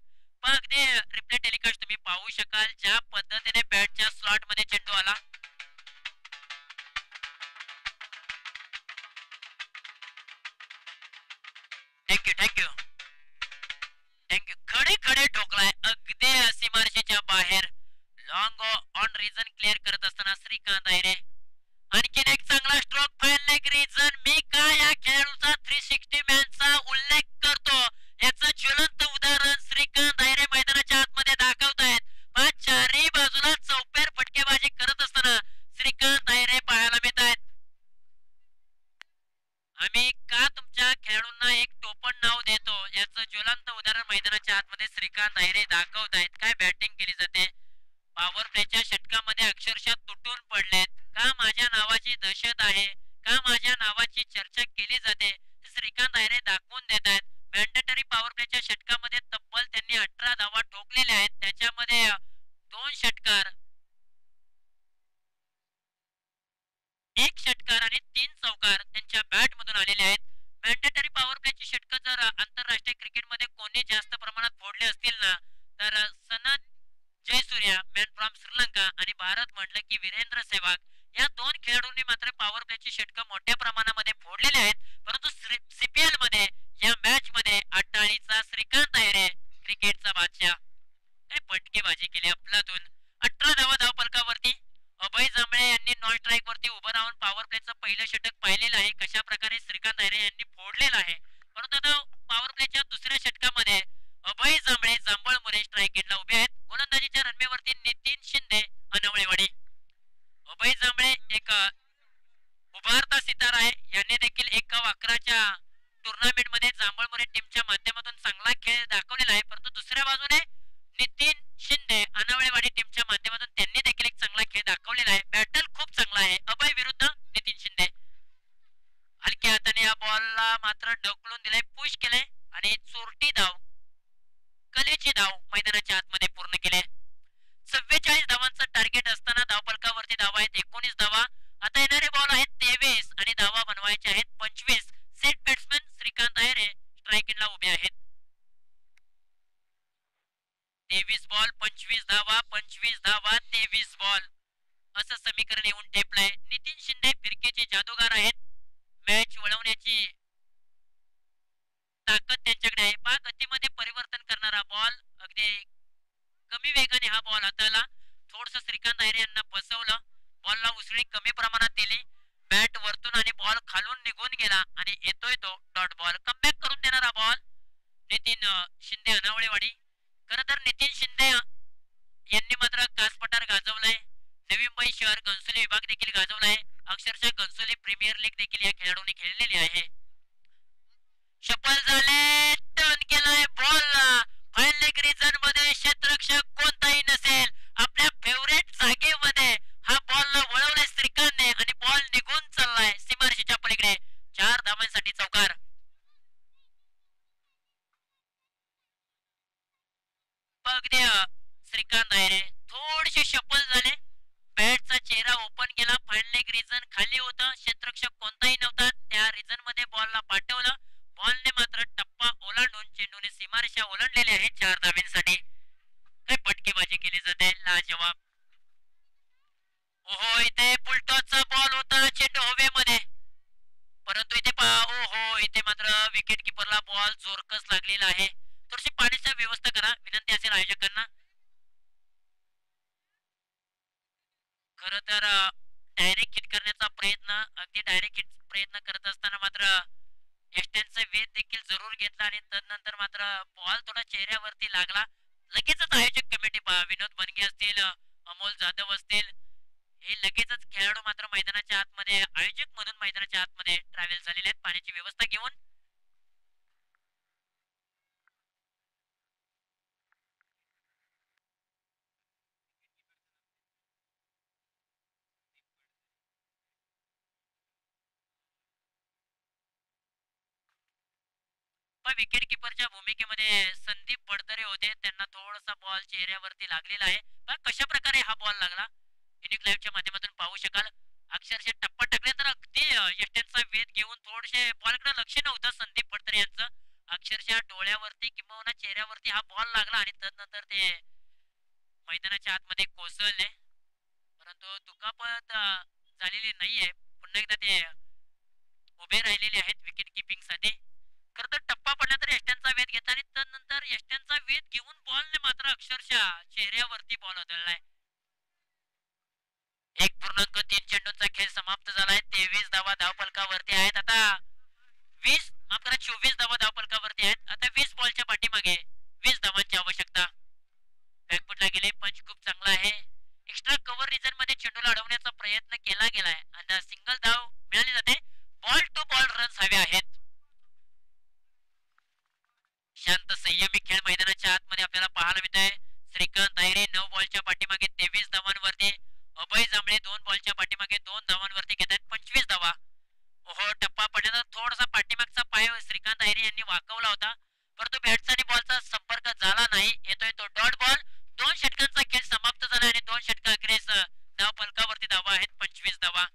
अगदी रिप्ले टेलिकास्ट तुम्ही पाहू शकाल ज्या पद्धतीने बॅटच्या स्लॉट मध्ये चेंडू आला. Thank you thank you thank you. खडे खडे ठोकलाय अगदी सीमारेषेच्या बाहेर. लॉंग ऑन रिझन क्लिअर करत असताना श्रीकांत अय्यर. आणखीन एक चांगला स्ट्रोक. Final reason. मी का या खेळाडूचा 360 मॅनचा उल्लेख करतो याचं ज्वलंत उदाहरण श्रीकांत अय्यर मैदानाच्या आतमध्ये दाखवतायत. चारही बाजूला चौपेर फटकेबाजी करत असताना श्रीकांत अय्यर पाहायला मिळत आहेत. आम्ही का तुमच्या खेळाडूंना एक टोपण नाव देतो याचं ज्वलंत उदाहरण मैदानाच्या आतमध्ये श्रीकांत अय्यर दाखवतायत. काय बॅटिंग केली जाते. पॉवर प्लेच्या षटकामध्ये अक्षरशः तुटून पडलेत. का माझ्या नावाची दहशत आहे, का माझ्या नावाची चर्चा केली जाते, श्रीकांत अय्यर दाखवून देत आहेत. मॅन्डेटरी पॉवर प्लेच्या षटकामध्ये तब्बल त्यांनी 18 धावा ठोकलेल्या आहेत. त्याच्यामध्ये 2 षटकार, 1 षटकार आणि 3 चौकार त्यांच्या बॅट मधून आलेले आहेत. मॅन्डेटरी पॉवर प्लेची षटक जर आंतरराष्ट्रीय क्रिकेटमध्ये कोणी जास्त प्रमाणात फोडले असतील ना तर सनत जयसूर्या मॅन फ्रॉम श्रीलंका आणि भारत म्हटलं की वीरेंद्र सेहवाग या 2 खेळाडूंनी मात्र पॉवर प्लेची षटक मोठ्या प्रमाणामध्ये फोडलेले आहेत. परंतु सीपीएल मध्ये या मॅच मध्ये अट्टाळीचा श्रीकांत अय्यर क्रिकेटचा बादशाह काय फटकेबाजी केली अफलातून. 18 धावा धावफलकावरती. अभय जांभळे यांनी नॉन स्ट्राईक वरती उभं राहून पॉवर प्लेचं पहिलं षटक पाहिलेलं आहे कशा प्रकारे श्रीकांत अय्यर यांनी फोडलेलं आहे. परंतु आता पॉवर प्लेच्या दुसऱ्या षटकामध्ये अभय जांभळे जांभळमुळे स्ट्राईक एंडला उभे आहेत. गोलंदाजीच्या रनवेवरती नितीन शिंदे अनवळेवाडी. अभय जांभळे एक उभारता सितारा आहे. यांनी देखील 1/11च्या टुर्नामेंट मध्ये जांभळमुळे टीमच्या माध्यमातून चांगला खेळ दाखवलेला आहे. परंतु दुसऱ्या बाजूने नितीन शिंदे अनवळेवाडी टीमच्या माध्यमातून त्यांनी देखील एक चांगला खेळ दाखवलेला आहे. बॅटल खूप चांगला आहे. अभय विरुद्ध नितीन शिंदे. हलक्या हाताने या बॉलला मात्र ढकलून दिले, पुश केले आणि चोरटी धाव, कलेची धाव मैदानाच्या आतमध्ये पूर्ण केले. 44 धावांचं टार्गेट असताना धावफलकावरती धावा आहेत 19 धावा. आता येणारे बॉल आहेत 23 आणि धावा बनवायचे आहेत 25. Set batsman Shrikant Iyer strike एंडला उभे आहेत. 23 बॉल 25 धावा, 25 धावा 23 बॉल असं समीकरण येऊन टेपलंय. नितीन शिंदे फिरकीचे जादूगार आहेत. मॅच वळवण्याची ताकद त्यांच्याकडे आहे. पहा गतीमध्ये परिवर्तन करणारा बॉल. अगदी कमी वेगाने हा बॉल हाताला. थोडस श्रीकांत अय्यर यांना फसवलं. बॉलला उसळी कमी प्रमाणात दिली. बॅट वरतून आणि बॉल खालून निघून गेला आणि येतोय तो डॉट बॉल. कमबॅक करून देणारा बॉल नितीन शिंदे अनावळेवाडी. खर तर नितीन शिंदे यांनी मात्र कासपठार गाजवलंय. नवी मुंबई शहर घनसोली विभाग देखील गाजवला आहे. अक्षरशः घनसोली प्रीमियर लीग देखील या खेळाडूंनी खेळलेली आहे. सफल झाले, टर्न केलाय बॉलला. फाईन लेग रिजन मध्ये क्षेत्ररक्षक कोणताही नसेल, आपल्या फेवरेट जागेमध्ये हा बॉलला वळवलाय श्रीकांतने आणि बॉल निघून चाललाय सीमारेषेच्या पलीकडे. 4 धावांसाठी चौकार. अगदी श्रीकांत आहे रे, थोडेसे सफल झाले. बॅटचा चेहरा ओपन केला, फाईन लेग रिजन खाली होतं, क्षेत्ररक्षक कोणताही नव्हता, त्या रिजन मध्ये बॉलला पाठवलं. बॉलने मात्र टप्पा ओलांडून चेंडूने सीमारेषा ओलांडलेली आहे 4 धावांसाठी. काय पटकेबाजी केली जाते, लाजवाब. ओहो, इथे फुलटॉसचा बॉल होता चेंडू हवेमध्ये, परंतु इथे पहा, ओहो, इथे मात्र विकेट किपरला बॉल जोरकस लागलेला आहे. थोडीशी पाण्याची व्यवस्था करा, विनंती असेल आयोजकांना. खरं तर डायरेक्ट हिट करण्याचा प्रयत्न, अगदी डायरेक्ट हिट प्रयत्न करत असताना मात्र यष्ट्यांचा वेध देखील जरूर घेतला आणि तदनंतर मात्र बॉल थोडा चेहऱ्यावरती लागला. लगेचच आयोजक कमिटी पहा, विनोद बनगे असतील, अमोल जाधव असतील, हे लगेचच खेळाडू मात्र मैदानाच्या आतमध्ये, आयोजक म्हणून मैदानाच्या आतमध्ये ट्रॅव्हल झालेले आहेत पाण्याची व्यवस्था घेऊन. पण विकेट किपरच्या भूमिकेमध्ये संदीप पडतरे होते, त्यांना थोडासा बॉल चेहऱ्यावरती लागलेला आहे. पण कशा प्रकारे हा बॉल लागला युनिक लाईव्हच्या माध्यमातून पाहू शकाल. अक्षरशः टप्पा टाकले तर अगदी यष्ट्यांचा वेध घेऊन थोडेसे बॉलकडे लक्ष नव्हतं संदीप पडतरे यांचं. अक्षरशः डोळ्यावरती किंवा चेहऱ्यावरती हा बॉल लागला आणि तदनंतर ते मैदानाच्या आतमध्ये कोसळले. परंतु दुखापत झालेली नाहीये. पुन्हा एकदा ते उभे राहिलेले आहेत विकेट किपिंग साठी. खरं तर टप्पा पडला तर यष्ट्यांचा वेध घेतला आणि त्यानंतर यष्ट्यांचा वेध घेऊन बॉलने मात्र अक्षरशः चेहऱ्यावरती बॉल उधळलाय. 1.3 चेंडूंचा खेळ समाप्त झालाय. 23 धावा धावफलकावरती आहेत. आता 20 माफ करा 24 धावा धावफलकावरती आहेत. आता 20 बॉलच्या पाठीमागे 20 धावांची आवश्यकता. बॅकफुटला गेले, पंच खूप चांगला आहे. एक्स्ट्रा कव्हर रिजन मध्ये चेंडूला अडवण्याचा प्रयत्न केला गेलाय आणि सिंगल धाव मिळाली जाते. बॉल टू बॉल रन्स हवे आहेत. शांत संयमी खेळ मैदानाच्या आतमध्ये आपल्याला पाहायला मिळतोय. श्रीकांत आयरे 9 बॉलच्या पाठीमागे 23 धावांवरती, अभय जांभळे 2 बॉलच्या पाठीमागे 2 धावांवरती घेत आहेत 25 धावा. ओहो, टप्पा पडल्याचा थोडासा पाठीमागचा पाय श्रीकांत आयरे यांनी वाकवला होता, परंतु बॅट्स आणि बॉलचा संपर्क झाला नाही. येतोय तो डॉट बॉल. 2 षटकांचा खेळ समाप्त झाला आणि 2 षटका अखेरीस धाव फलकावरती धावा आहेत 25 धावा.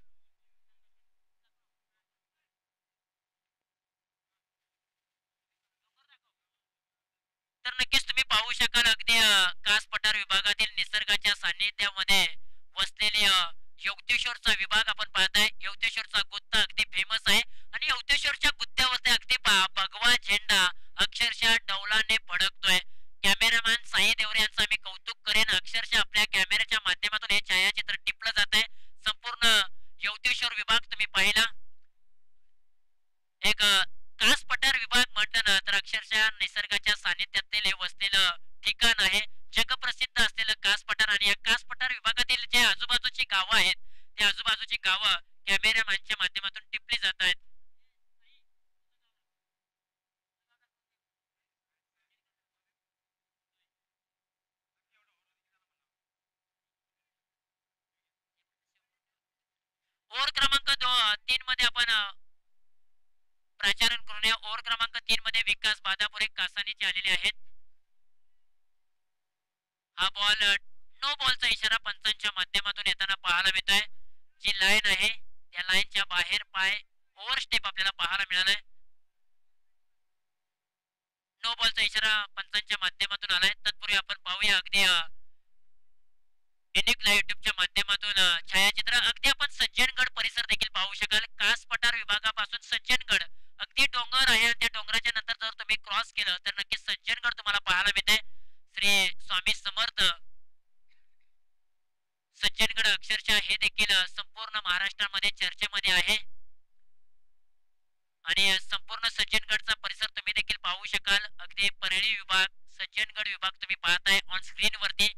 तर नक्कीच तुम्ही पाहू शकाल अगदी कास पठार विभागातील निसर्गाच्या सान्निध्यामध्ये वसलेले यवतेश्वरचा विभाग आपण पाहताय. यवतेश्वरचा गुत्ता अगदी फेमस आहे आणि यवतेश्वरच्या गुत्त्यावरती अगदी भगवा झेंडा अक्षरशः डौलाने फडकतोय. कॅमेरामॅन साई देवरे यांचा मी कौतुक करेन. अक्षरशः आपल्या कॅमेऱ्याच्या माध्यमातून हे छायाचित्र टिपलं जात आहे. संपूर्ण यवतेश्वर विभाग तुम्ही पाहिला. एक कास पठार विभाग म्हटलं ना तर अक्षरशः निसर्गाच्या सानिध्यातील हे वसलेलं ठिकाण आहे. जगप्रसिद्ध असलेलं कास पठार आणि या कास पठार विभागातील जे आजूबाजूची गावं आहेत, त्या आजूबाजूची गावं कॅमेरामॅनच्या माध्यमातून टिपली जात आहेत. ओव्हर क्रमांक 3 मध्ये आपण प्राचारण करूया. ओव्हर क्रमांक 3 मध्ये विकास बादापुरे कासानीचे आलेले आहेत. हा बॉल नो बॉलचा इशारा पंचांच्या माध्यमातून येताना पाहायला मिळतोय. जी लाईन आहे त्या लाईनच्या बाहेर पाय ओव्हर स्टेप आपल्याला पाहायला मिळालाय. नो बॉलचा इशारा पंचांच्या माध्यमातून आलाय. तत्पूर्वी आपण पाहूया अगदी युनिक लाईव्ह युट्यूबच्या माध्यमातून छायाचित्र. अगदी आपण सज्जनगड परिसर देखील पाहू शकाल. कास पठार विभागापासून सज्जनगड अगदी डोंगर आहे. त्या डोंगराच्या नंतर जर तुम्ही क्रॉस केलं तर नक्कीच सज्जनगड तुम्हाला पाहायला मिळते. श्री स्वामी समर्थ सज्जनगड अक्षरशः हे देखील संपूर्ण महाराष्ट्रामध्ये चर्चेमध्ये आहे आणि संपूर्ण सज्जनगडचा परिसर तुम्ही देखील पाहू शकाल. अगदी परळी विभाग, सज्जनगड विभाग तुम्ही पाहताय ऑन स्क्रीन वरती.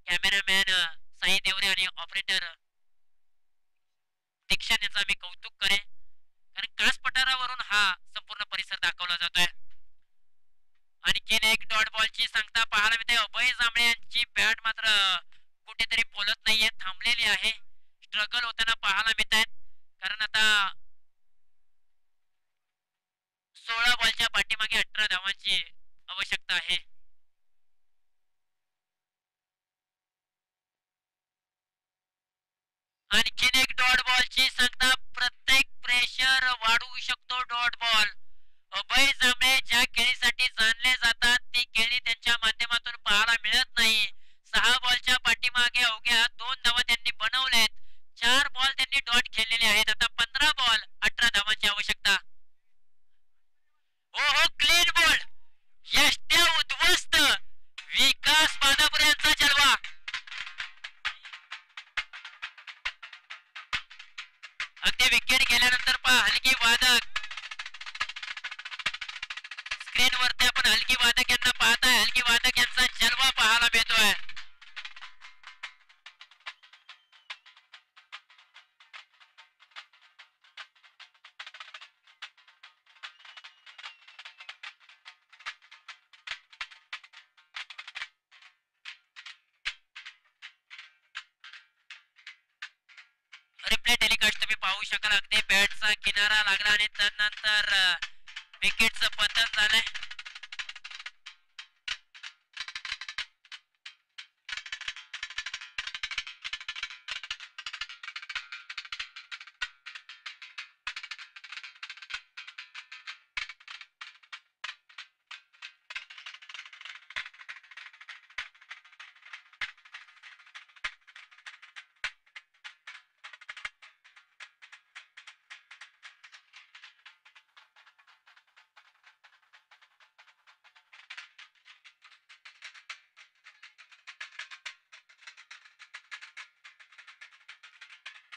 कॅमेरामॅन साई देवरे आणि ऑपरेटर दीक्षा यांचा मी कौतुक करेन, कारण कास पठारावरून हा संपूर्ण परिसर दाखवला जातोय. आणखीन एक डॉट बॉलची सांगता पाहायला मिळते. अभय जांभळे यांची बॅट मात्र कुठेतरी बोलत नाहीये, थांबलेली आहे. स्ट्रगल होताना पाहायला मिळत आहेत, कारण आता 16 बॉलच्या पाठीमागे 18 धावांची आवश्यकता आहे. आणखीन एक डॉट बॉलची सांगता. प्रत्येक प्रेशर वाढवू शकतो डॉट बॉल. अभय जांभळे ज्या खेळीसाठी जाणले जातात ती खेळी त्यांच्या माध्यमातून पाहायला मिळत नाही. 6 बॉलच्या पाठीमागे अवघ्या 2 धावा त्यांनी बनवलेत. 4 बॉल त्यांनी डॉट खेळलेले आहेत. आता 15 बॉल 18 धावांची आवश्यकता. हो हो, क्लीन बोल्ड, यष्ट्या उद्ध्वस्त, विकास बादापूर यांचा जलवा. अगदी विकेट गेल्यानंतर पहा हलकी वादक स्क्रीनवरती आपण हलकी वादक यांना पाहताय. हलकी वादक यांचा जलवा पाहायला मिळतोय. रिप्ले टेलिकास्ट तुम्ही पाहू शकाल. अगदी बॅटचा किनारा लागला आणि त्यानंतर विकेटचं पतन झालंय.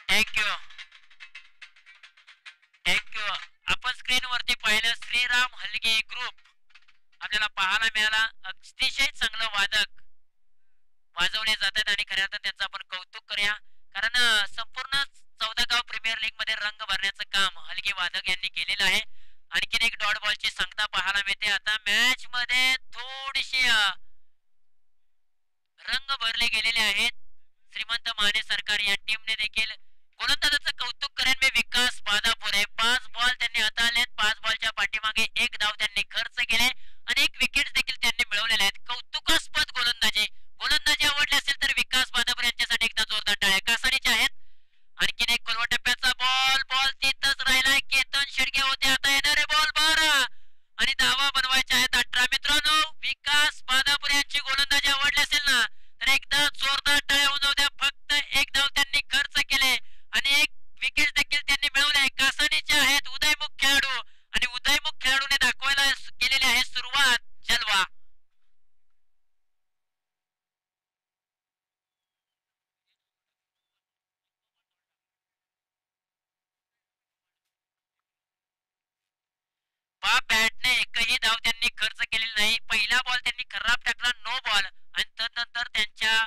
Thank you thank you. आपण स्क्रीनवरती पाहिलं श्रीराम हलगे ग्रुप आपल्याला पाहायला मिळाला. अतिशय चांगलं वादक वाजवले जातात आणि खऱ्या अर्थात त्यांचं आपण कौतुक करूया, कारण संपूर्ण 14 गाव प्रीमियर लीग मध्ये रंग भरण्याचं काम हलगे वादक यांनी केलेलं आहे. आणखीन एक डॉट बॉलची सांगता पाहायला मिळते. आता मॅच मध्ये थोडीशी रंग भरले गेलेले आहेत. श्रीमंत माने सरकार या टीमने देखील गोलंदाजाचं कौतुक करेन मी. विकास बादापूर आहे. 5 बॉल त्यांनी हाताळलेत. 5 बॉलच्या पाठीमागे 1 धाव त्यांनी खर्च केले आणि 1 विकेट देखील त्यांनी मिळवलेले आहेत. कौतुकास्पद गोलंदाजी. गोलंदाजी आवडली असेल तर विकास बादापूर यांच्यासाठी एकदा जोरदार टाळ्या. कासाडीचे आहेत. आणखीन एक खोलवा टप्प्याचा बॉल. बॉल तिथंच राहिलाय. केतन शेडगे होते. आता येणारे बॉल 12 आणि धावा बनवायच्या आहेत 18. मित्रांनो, विकास बादापूर यांची गोलंदाजी आवडली असेल ना तर एकदा जोरदार टाळ्या होऊन जाऊ द्या. फक्त 1 धाव त्यांनी खर्च केले आणि 1 विकेट देखील त्यांनी मिळवले. कासाडीचे आहेत उदयमुख खेळाडू आणि उदयमुख खेळाडूने दाखवायला केलेली आहे सुरुवात जलवा. बॅटने एकही धाव त्यांनी खर्च केलेली नाही. पहिला बॉल त्यांनी खराब टाकला, नो बॉल, आणि त्यानंतर त्यांच्या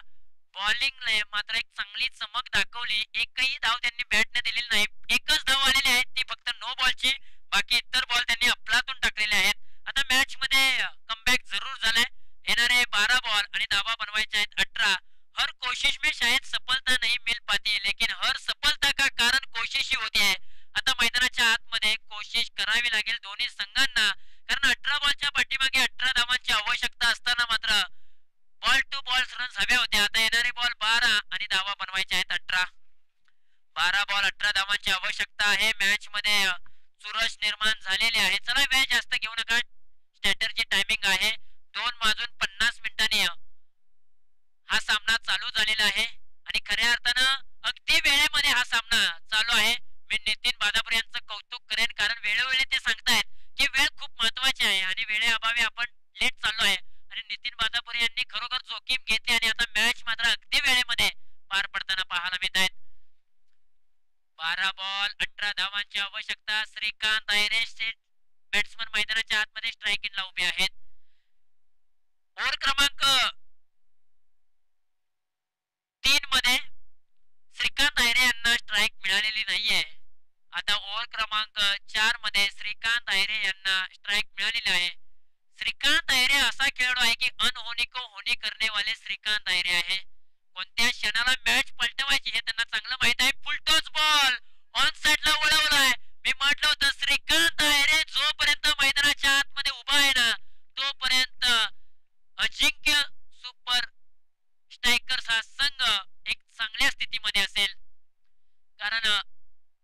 बॉलिंगने मात्र एक चांगली चमक दाखवली. एकही धाव त्यांनी बॅटने दिलेली नाही. एकच धाव आलेली आहे ती फक्त नो बॉलची. बाकी इतर बॉल त्यांनी अफलातून टाकलेले आहेत. आता मॅच मध्ये कमबॅक जरूर झालाय. येणारे 12 बॉल आणि धावा बनवायच्या आहेत 18. हर कोशिश में शायद सफलता नहीं मिल पाती, लेकिन हर सफलता का कारण कोशिश ही होती है. आता मैदानाच्या आतमध्ये कोशिश करावी लागेल दोन्ही संघांना, कारण 18 बॉलच्या पाठीमागे 18 धावांची आवश्यकता असताना मात्र बॉल टू बॉल रन्स हवे होते. आता येणारे बॉल 12 आणि धावा बनवायच्या आहेत 18. 12 बॉल 18 धावांची आवश्यकता आहे. मॅच मध्ये चुरस निर्माण झालेली आहे. चला वेळ जास्त घेऊ नका. स्टॅटरची टायमिंग आहे 2:50 मिनिटांनी हा सामना चालू झालेला आहे आणि खऱ्या अर्थानं अगदी वेळेमध्ये हा सामना चालू आहे. मी नितीन बादापूर यांचं कौतुक करेन, कारण वेळोवेळी ते सांगतायत की वेळ खूप महत्वाची आहे आणि वेळेअभावी आपण लेट चाललो आहे. आणि नितीन बादापूर यांनी खरोखर जोखीम घेतली आणि आता मॅच मात्र अगदी वेळेमध्ये पार पडताना पाहायला मिळत आहेत. 12 बॉल 18 धावांची आवश्यकता. श्रीकांत आयरे बॅट्समन मैदानाच्या आतमध्ये स्ट्रायकिंगला उभे आहेत. ओव्हर क्रमांक 3 मध्ये श्रीकांत आयरे यांना स्ट्राईक मिळालेली नाहीये. आता ओव्हर क्रमांक 4 मध्ये श्रीकांत आयरे यांना स्ट्राईक मिळालेली आहे. श्रीकांत आयरे असा खेळाडू आहे की अनहोनी को होनी करने वाले श्रीकांत आयरे आहे. कोणत्या क्षणाला मॅच पलटवायची हे त्यांना चांगलं माहित आहे. फुलटॉस बॉल ऑन साइडला वळवलाय. मी म्हटलं होतं श्रीकांत आयरे जोपर्यंत मैदानाच्या आतमध्ये उभा आहे ना तोपर्यंत अजिंक्य सुपर स्ट्रायकर्स हा संघ एक चांगल्या स्थितीमध्ये असेल. कारण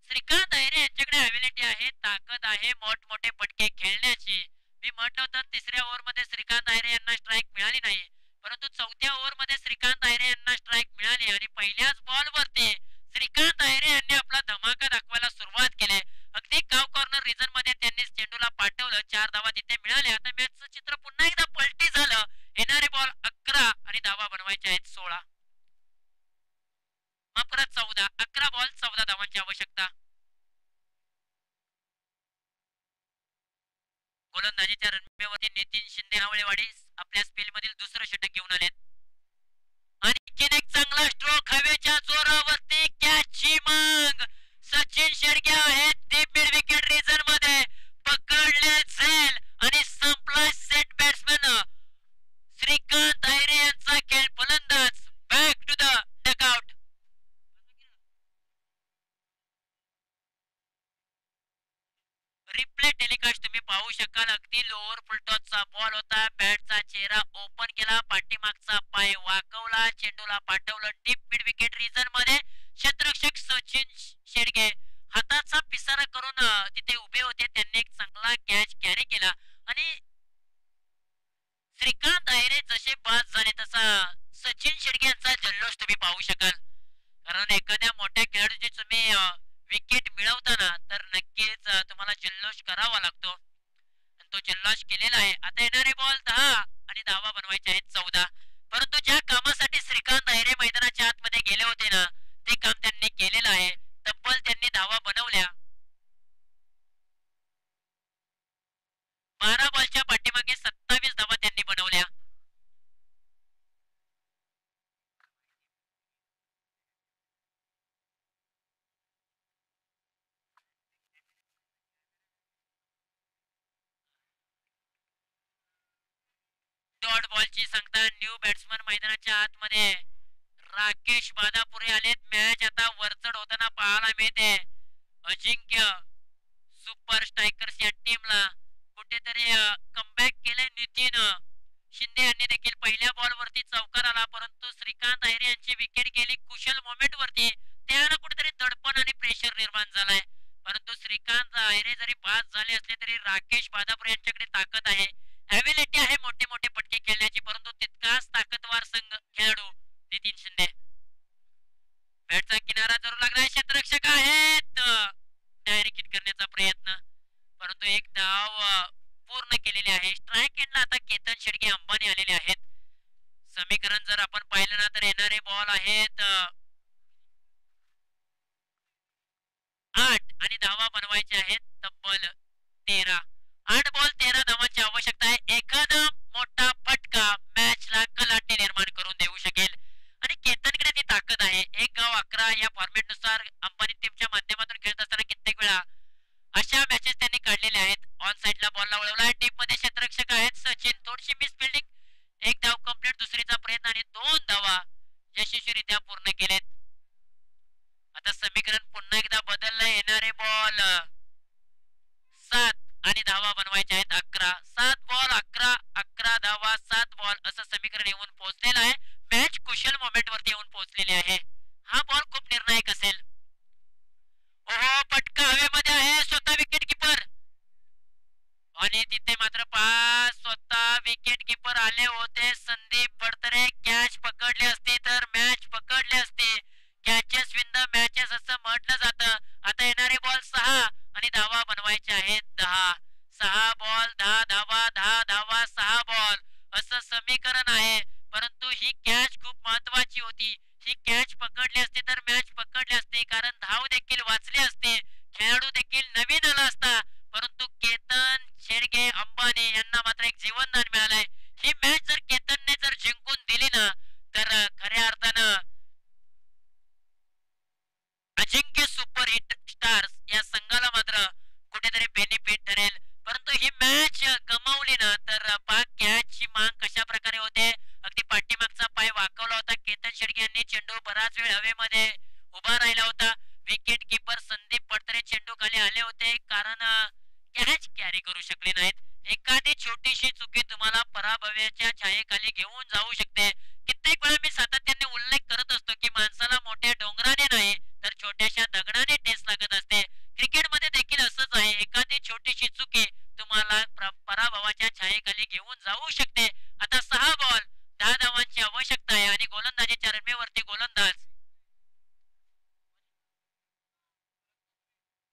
श्रीकांत आयरे यांच्याकडे अवेलिटी आहे, ताकद आहे मोठमोठे पटके खेळण्याची. मी म्हटलं होतं तिसऱ्या ओव्हर मध्ये श्रीकांत आयरे यांना स्ट्राईक मिळाली नाही, परंतु चौथ्या ओव्हर मध्ये श्रीकांत आयरे यांना स्ट्राईक मिळाली आणि पहिल्याच बॉल वरती श्रीकांत आयरे यांनी आपला धमाका दाखवायला सुरुवात केली. अगदी काव कॉर्नर रिजन मध्ये त्यांनी चेंडूला पाठवलं. 4 धावा तिथे मिळाल्या. आता मॅचचं चित्र पुन्हा एकदा पलटी झालं. येणारे बॉल 11 आणि धावा बनवायचे आहेत 16. मग परत 14. 11 बॉल 14 धावांची आवश्यकता. गोलंदाजीच्या रणमेवरती नितीन शिंदे नावळेवाडी आपल्या स्पेल मधील दुसरं षटक घेऊन आलेत. आणखीन एक चांगला स्ट्रोक हवेच्या जोरावरती कॅचची माग. सचिन शेडगे आहेत डीप मिड विकेट रिजन मध्ये. पकडले झेल आणि संपला सेट. बॅट्समॅन श्रीकांत आयरे यांचा खेळ. फलंदाज back to the dugout. Replay telecast तुम्ही पाहू शकाल. अगदी लोअर फुलटॉसचा बॉल होता. बॅटचा चेहरा ओपन केला, पाठीमागचा पाय वाकवला, चेंडूला पाठवलं डीप मिड विकेट रिजन मध्ये. क्षेत्ररक्षक सचिन शेडगे हाताचा पिसारा करून तिथे उभे होते. त्यांनी एक चांगला कॅच कॅरी केला आणि श्रीकांत आयरे जसे बाद झाले तसा सचिन शेडगे यांचा जल्लोष तुम्ही पाहू शकाल. कारण एखाद्या मोठ्या खेळाडूची तुम्ही विकेट मिळवताना तर नक्कीच तुम्हाला जल्लोष करावा लागतो आणि तो जल्लोष केलेला आहे. आता येणारे बॉल 10 आणि धावा बनवायचे आहेत 14. परंतु ज्या कामासाठी श्रीकांत आयरे मैदानाच्या आतमध्ये गेले होते ना ते काम त्यांनी केलेलं आहे. तब्बल त्यांनी धावा बनवल्या. 12 बॉलच्या पाठीमागे 27 धावा त्यांनी बनवल्या. डॉट बॉलची सांगता न्यू बॅट्समन मैदानाच्या आतमध्ये राकेश बादापुरे आलेत. मॅच आता वरचढ होताना पाहायला मिळते. अजिंक्य सुपर स्ट्रायकर्स या टीमला कुठेतरी कमबॅक केले. नितीन शिंदे यांनी देखील पहिल्या बॉल वरती चौकार आला, परंतु श्रीकांत आयरे यांची विकेट गेली कुशल मोमेंट वरती. त्याला कुठेतरी दडपण आणि प्रेशर निर्माण झालाय. परंतु श्रीकांत आयरे जरी बाद झाले असले तरी राकेश बादापुरे यांच्याकडे ताकद आहे, अॅबिलिटी आहे मोठे मोठे पटके खेळण्याची. परंतु तितकाच ताकदवार संघ खेळाडू नितीन शिंदे. बॅटचा किनारा जरूर लागलाय. क्षेत्ररक्षक आहेत, डायरेक्ट हिट करण्याचा प्रयत्न, परंतु एक धाव पूर्ण केलेली आहे. स्ट्राईक एंडला आता केतन शेडगे अंबानी आलेले आहेत. समीकरण जर आपण पाहिलं ना तर येणारे बॉल आहेत 8 आणि धावा बनवायचे आहेत तब्बल 13. 8 बॉल 13 धावांची आवश्यकता आहे. एखादा मोठा फटका मॅचला कलाटणी निर्माण करून देऊ शकेल आणि केतनकडे ती ताकद आहे. 1 गाव 11 या फॉर्मॅट नुसार अंबानी टीमच्या माध्यमातून खेळत असताना कित्येक वेळा अशा मॅचेस त्यांनी काढलेल्या आहेत. ऑन साइडला बॉलला वळवला. टीम मध्ये क्षेत्ररक्षक आहेत सचिन. थोडीशी मिस फिल्डिंग. 1 धाव कंप्लीट. दुसरीचा प्रयत्न आणि 2 धावा यशस्वीरित्या पूर्ण केलेत. आता समीकरण पुन्हा एकदा बदललंय. येणारे बॉल 7 आणि धावा बनवायच्या आहेत 11. 7 बॉल 11, 11 धावा 7 बॉल असं समीकरण येऊन पोहोचलेलं आहे. मॅच कुशल मोमेंट वरती येऊन पोहोचलेली आहे. हा बॉल खूप निर्णायक असेल. ओहो, पटका हवेमध्ये आहे. स्वतः विकेट किपर आणि तिथे मात्र 5 स्वतः विकेट किपर आले होते. संदीप फडतरे कॅच पकडले असते तर मॅच पकडले असते. कॅचेस विन द मॅचेस असं म्हटलं जातं. आता येणारे बॉल 6 आणि धावा बनवायचे आहेत 10. 6 बॉल 10 धावा, 10 धावा 6 बॉल असं समीकरण आहे. परंतु ही कॅच खूप महत्वाची होती. ही कॅच पकडली असते तर मॅच पकडली असते, कारण धाव देखील वाचली असते, खेळाडू देखील नवीन आला असता. परंतु केतन शेडगे अंबानी यांना मात्र एक जीवनदान मिळालंय. ही मॅच जर केतनने जर जिंकून दिली ना तर खऱ्या अर्थानं पाहिली ना तर पाक कॅचची माग कशा प्रकारे होते. अगदी पाठीमागचा पाय वाकवला होता. केतन शेडगे यांनी चेंडू बराच वेळ हवेमध्ये उभा राहिला होता. विकेट किपर संदीप पडतरे चेंडू खाली आले होते कारण कॅच कॅरी करू शकले नाहीत. एखादी छोटीशी चुकी तुम्हाला पराभवाच्या छायेखाली घेऊन जाऊ शकते. कित्येक वेळा मी सातत्याने उल्लेख करत असतो की माणसाला मोठ्या डोंगराने नाही तर छोट्याशा दगडाने ठेच लागत असते. क्रिकेटमध्ये देखील असंच आहे. एखादी छोटीशी चुकी तुम्हाला पराभवाच्या छायेखाली घेऊन जाऊ शकते. आता 6 बॉल 10 धावांची आवश्यकता आहे आणि गोलंदाजीच्या रनवेवरती गोलंदाज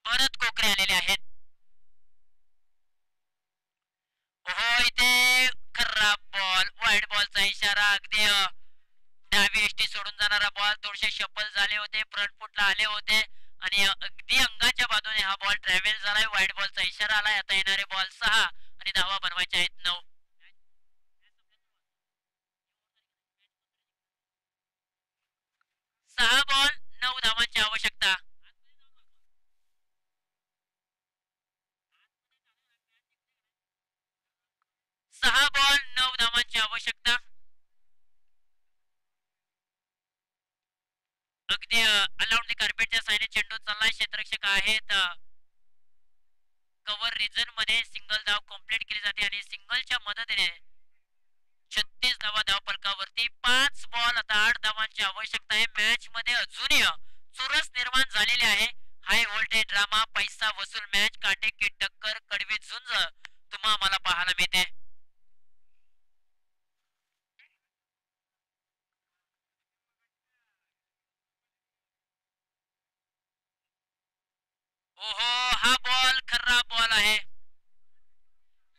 भरत कोकरे आलेले आहेत. हो, इथे खराब बॉल, वाईट बॉलचा इशारा. अगदी डावी एसटी सोडून जाणारा बॉल. थोडेसे शफल झाले होते, फ्रंट फुटला आले होते आणि अगदी अंगाच्या बाजूने हा बॉल ट्रॅव्हल झालाय. वाईट बॉलचा इशारा आलाय. आता येणारे बॉल 6 आणि धावा बनवायच्या आहेत 9. 6 बॉल 9 धावांची आवश्यकता. 6 बॉल 9 धावांची आवश्यकता. अगदी अलाउंड द कार्पेटच्या साईने चेंडू चाललाय. क्षेत्ररक्षक आहेत कव्हर रिजन मध्ये. सिंगल धाव कंप्लीट केली जाते आणि सिंगलच्या मदतीने 36 धावा धाव फलकावरती. 5 बॉल आता 8 धावांची आवश्यकता आहे. मॅच मध्ये अजूनही चुरस निर्माण झालेली आहे. हाय व्होल्टेज ड्रामा, पैसा वसूल मॅच, काटेकी टक्कर, कडवी झुंज तुम्हा आम्हाला पाहायला मिळते. ओहो, हा बॉल खराब बॉल आहे.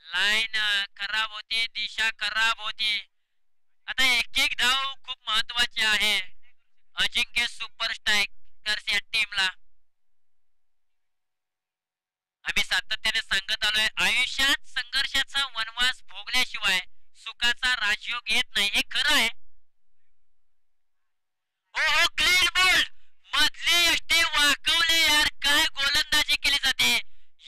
लाईन खराब होती, दिशा खराब होती. आता एक एक धाव खूप महत्वाची आहे अजिंक्य सुपर स्ट्रायकर्स या टीमला. आम्ही सातत्याने सांगत आलोय आयुष्यात संघर्षाचा वनवास भोगल्याशिवाय सुखाचा राजयोग येत नाही. हे खरं आहे. हो हो, क्लीन बोल्ड. मधली यष्टी वाकवले यार. काय गोलंदाजी केली जाते.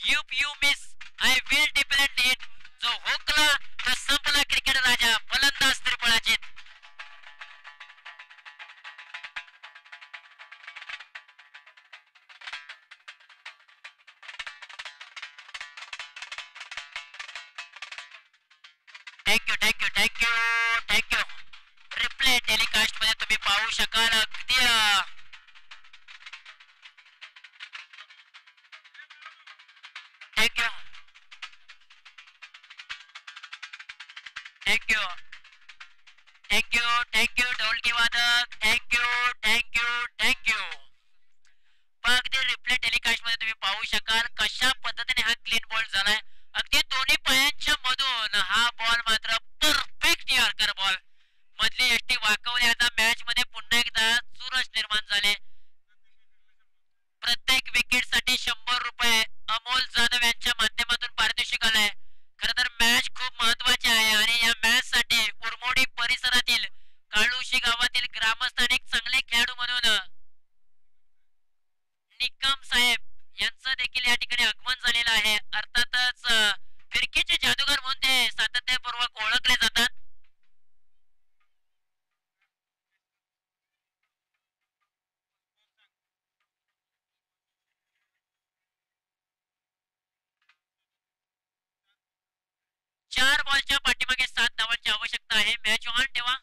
You miss, I will depend it. जो हुकला तो संपला क्रिकेट राजा. फलंदाज त्रिफळाचीत. Thank you thank you thank you thank you. Replay telecast मध्ये तुम्ही पाहू शकाल. अगदी थँक्यू थँक्यू थँक्यू थँक्यू ढोलकी वादक. Thank you thank you thank you. अगदी रिप्ले टेलिकास्ट मध्ये तुम्ही पाहू शकाल कशा पद्धतीने हा क्लीन बॉल झालाय. अगदी दोन्ही पायांच्या मधून हा बॉल मात्र परफेक्ट यॉर्कर बॉल. मधली यष्टी वाकवली. आता मॅच मध्ये पुन्हा एकदा चुरस निर्माण झाले. प्रत्येक विकेट साठी 100 रुपये अमोल जाधव यांच्या माध्यमातून पारितोषिक आलंय. खर तर मॅच खूप महत्वाची आहे आणि या मॅच साठी उरमोडी परिसरातील काळुशी गावातील ग्रामस्थ एक चांगले खेळाडू म्हणून निकम साहेब यांचं देखील या ठिकाणी आगमन झालेलं आहे. अर्थातच फिरकीचे जादूगार म्हणून ते सातत्यपूर्वक ओळखले जातात. चार बॉलच्या पाठीमागे 7 धावांची आवश्यकता आहे. मॅच ऑन ठेवा.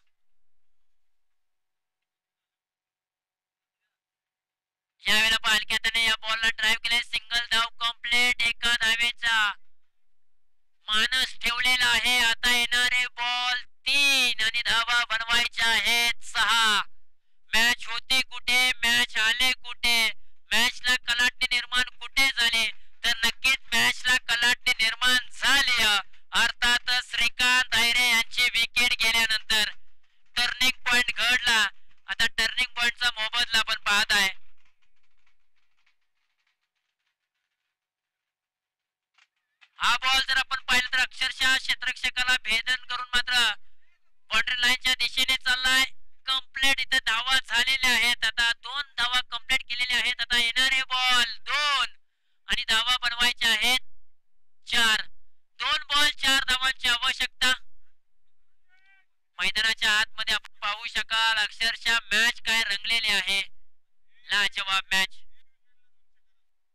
यावेळेला पालख्याने या बॉलला ड्राईव्ह केले. सिंगल धाव कंप्लीट. एका धावेचा मानस ठेवलेला आहे. आता येणारे बॉल 3 आणि धावा बनवायच्या आहेत 6. मॅच होती कुठे, मॅच आले कुठे, मॅचला कलाटणी निर्माण कुठे झाली तर नक्कीच मॅचला कलाटणी निर्माण झाली. अर्थातच श्रीकांत आयरे यांची विकेट गेल्यानंतर टर्निंग पॉइंट घडला. आता टर्निंग पॉइंटचा मोबदला आपण पाहत आहे. हा बॉल जर आपण पाहिलं तर अक्षरशः क्षेत्ररक्षकाला भेदन करून मात्र बाउंड्री लाईनच्या दिशेने चाललाय. कंप्लीट इथे धावा झालेल्या आहेत. आता 2 धावा कंप्लीट केलेल्या आहेत. आता येणारे बॉल 2 आणि धावा बनवायच्या आहेत 4. 2 बॉल 4 धावांची शकाल अक्षरशः मॅच काय रंगलेली आहे. लाजवाब मॅच.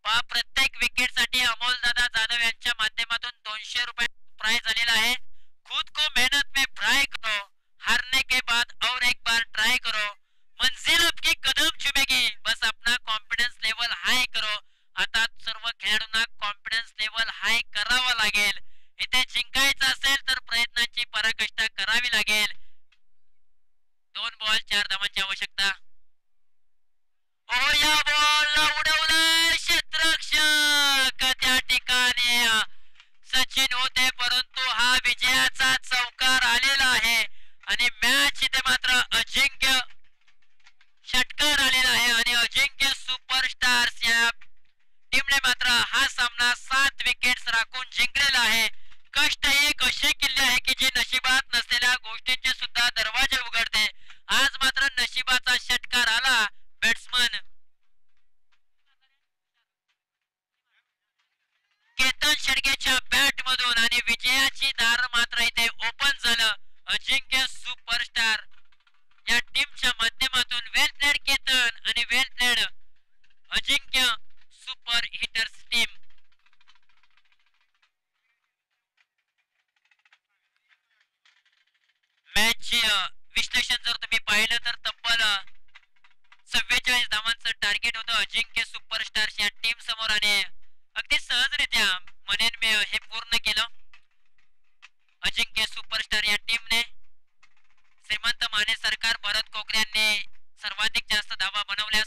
पहा प्रत्येक विकेट साठी अमोल दादा जाधव यांच्या माध्यमातून 200 रुपये प्राइज आलेला आहे. खुद को मेहनत में फ्राई करो, हारने के बाद और एक बार ट्राई करो, मंजिल आपकी कदम चुमेगी, बस अपना कॉन्फिडन्स लेवल हाय करो. आता सर्व खेळाडूंना कॉन्फिडन्स लेवल हाय करावा लागेल. इथे जिंकायचं असेल तर प्रयत्नांची पराकाष्ठा करावी लागेल. 2 बॉल 4 धावांची आवश्यकता. या बॉलला उडवलं क्षेत्ररक्षक. त्या ठिकाणी सचिन होते परंतु हा विजयाचा चौकार आलेला आहे आणि मॅच इथे मात्र अजिंक्य षटकार आलेला आहे आणि अजिंक्य सुपरस्टार्स या टीमने मात्र हा सामना 7 विकेट्स राखून जिंकलेला आहे. कष्ट एक असे किल्ले आहे की जे नशिबात नसलेल्या गोष्टींचे सुद्धा दरवाजे उघडते. आज मात्र नशिबाचा षटकार आला. बॅट्समन केतन शेडगेच्या बॅट मधून आणि विजयाची दार मात्र इथे ओपन झालं. अजिंक्य सुपरस्टार या टीमच्या माध्यमातून वेल प्लेड केतन आणि वेल प्लेड अजिंक्य सुपर हिटर्स टीम. मॅच विश्लेषण जर तुम्ही पाहिलं तर तब्बल 44 धावांचं टार्गेट होतं अजिंक्य सुपरस्टार्स या टीम समोर आणि अगदी सहजरित्या म्हणेन मी हे पूर्ण केलं. अजिंक्य सुपरस्टार या टीमने श्रीमंत माने सरकार भरत कोकरे यांनी सर्वाधिक जास्त धावा बनवल्या.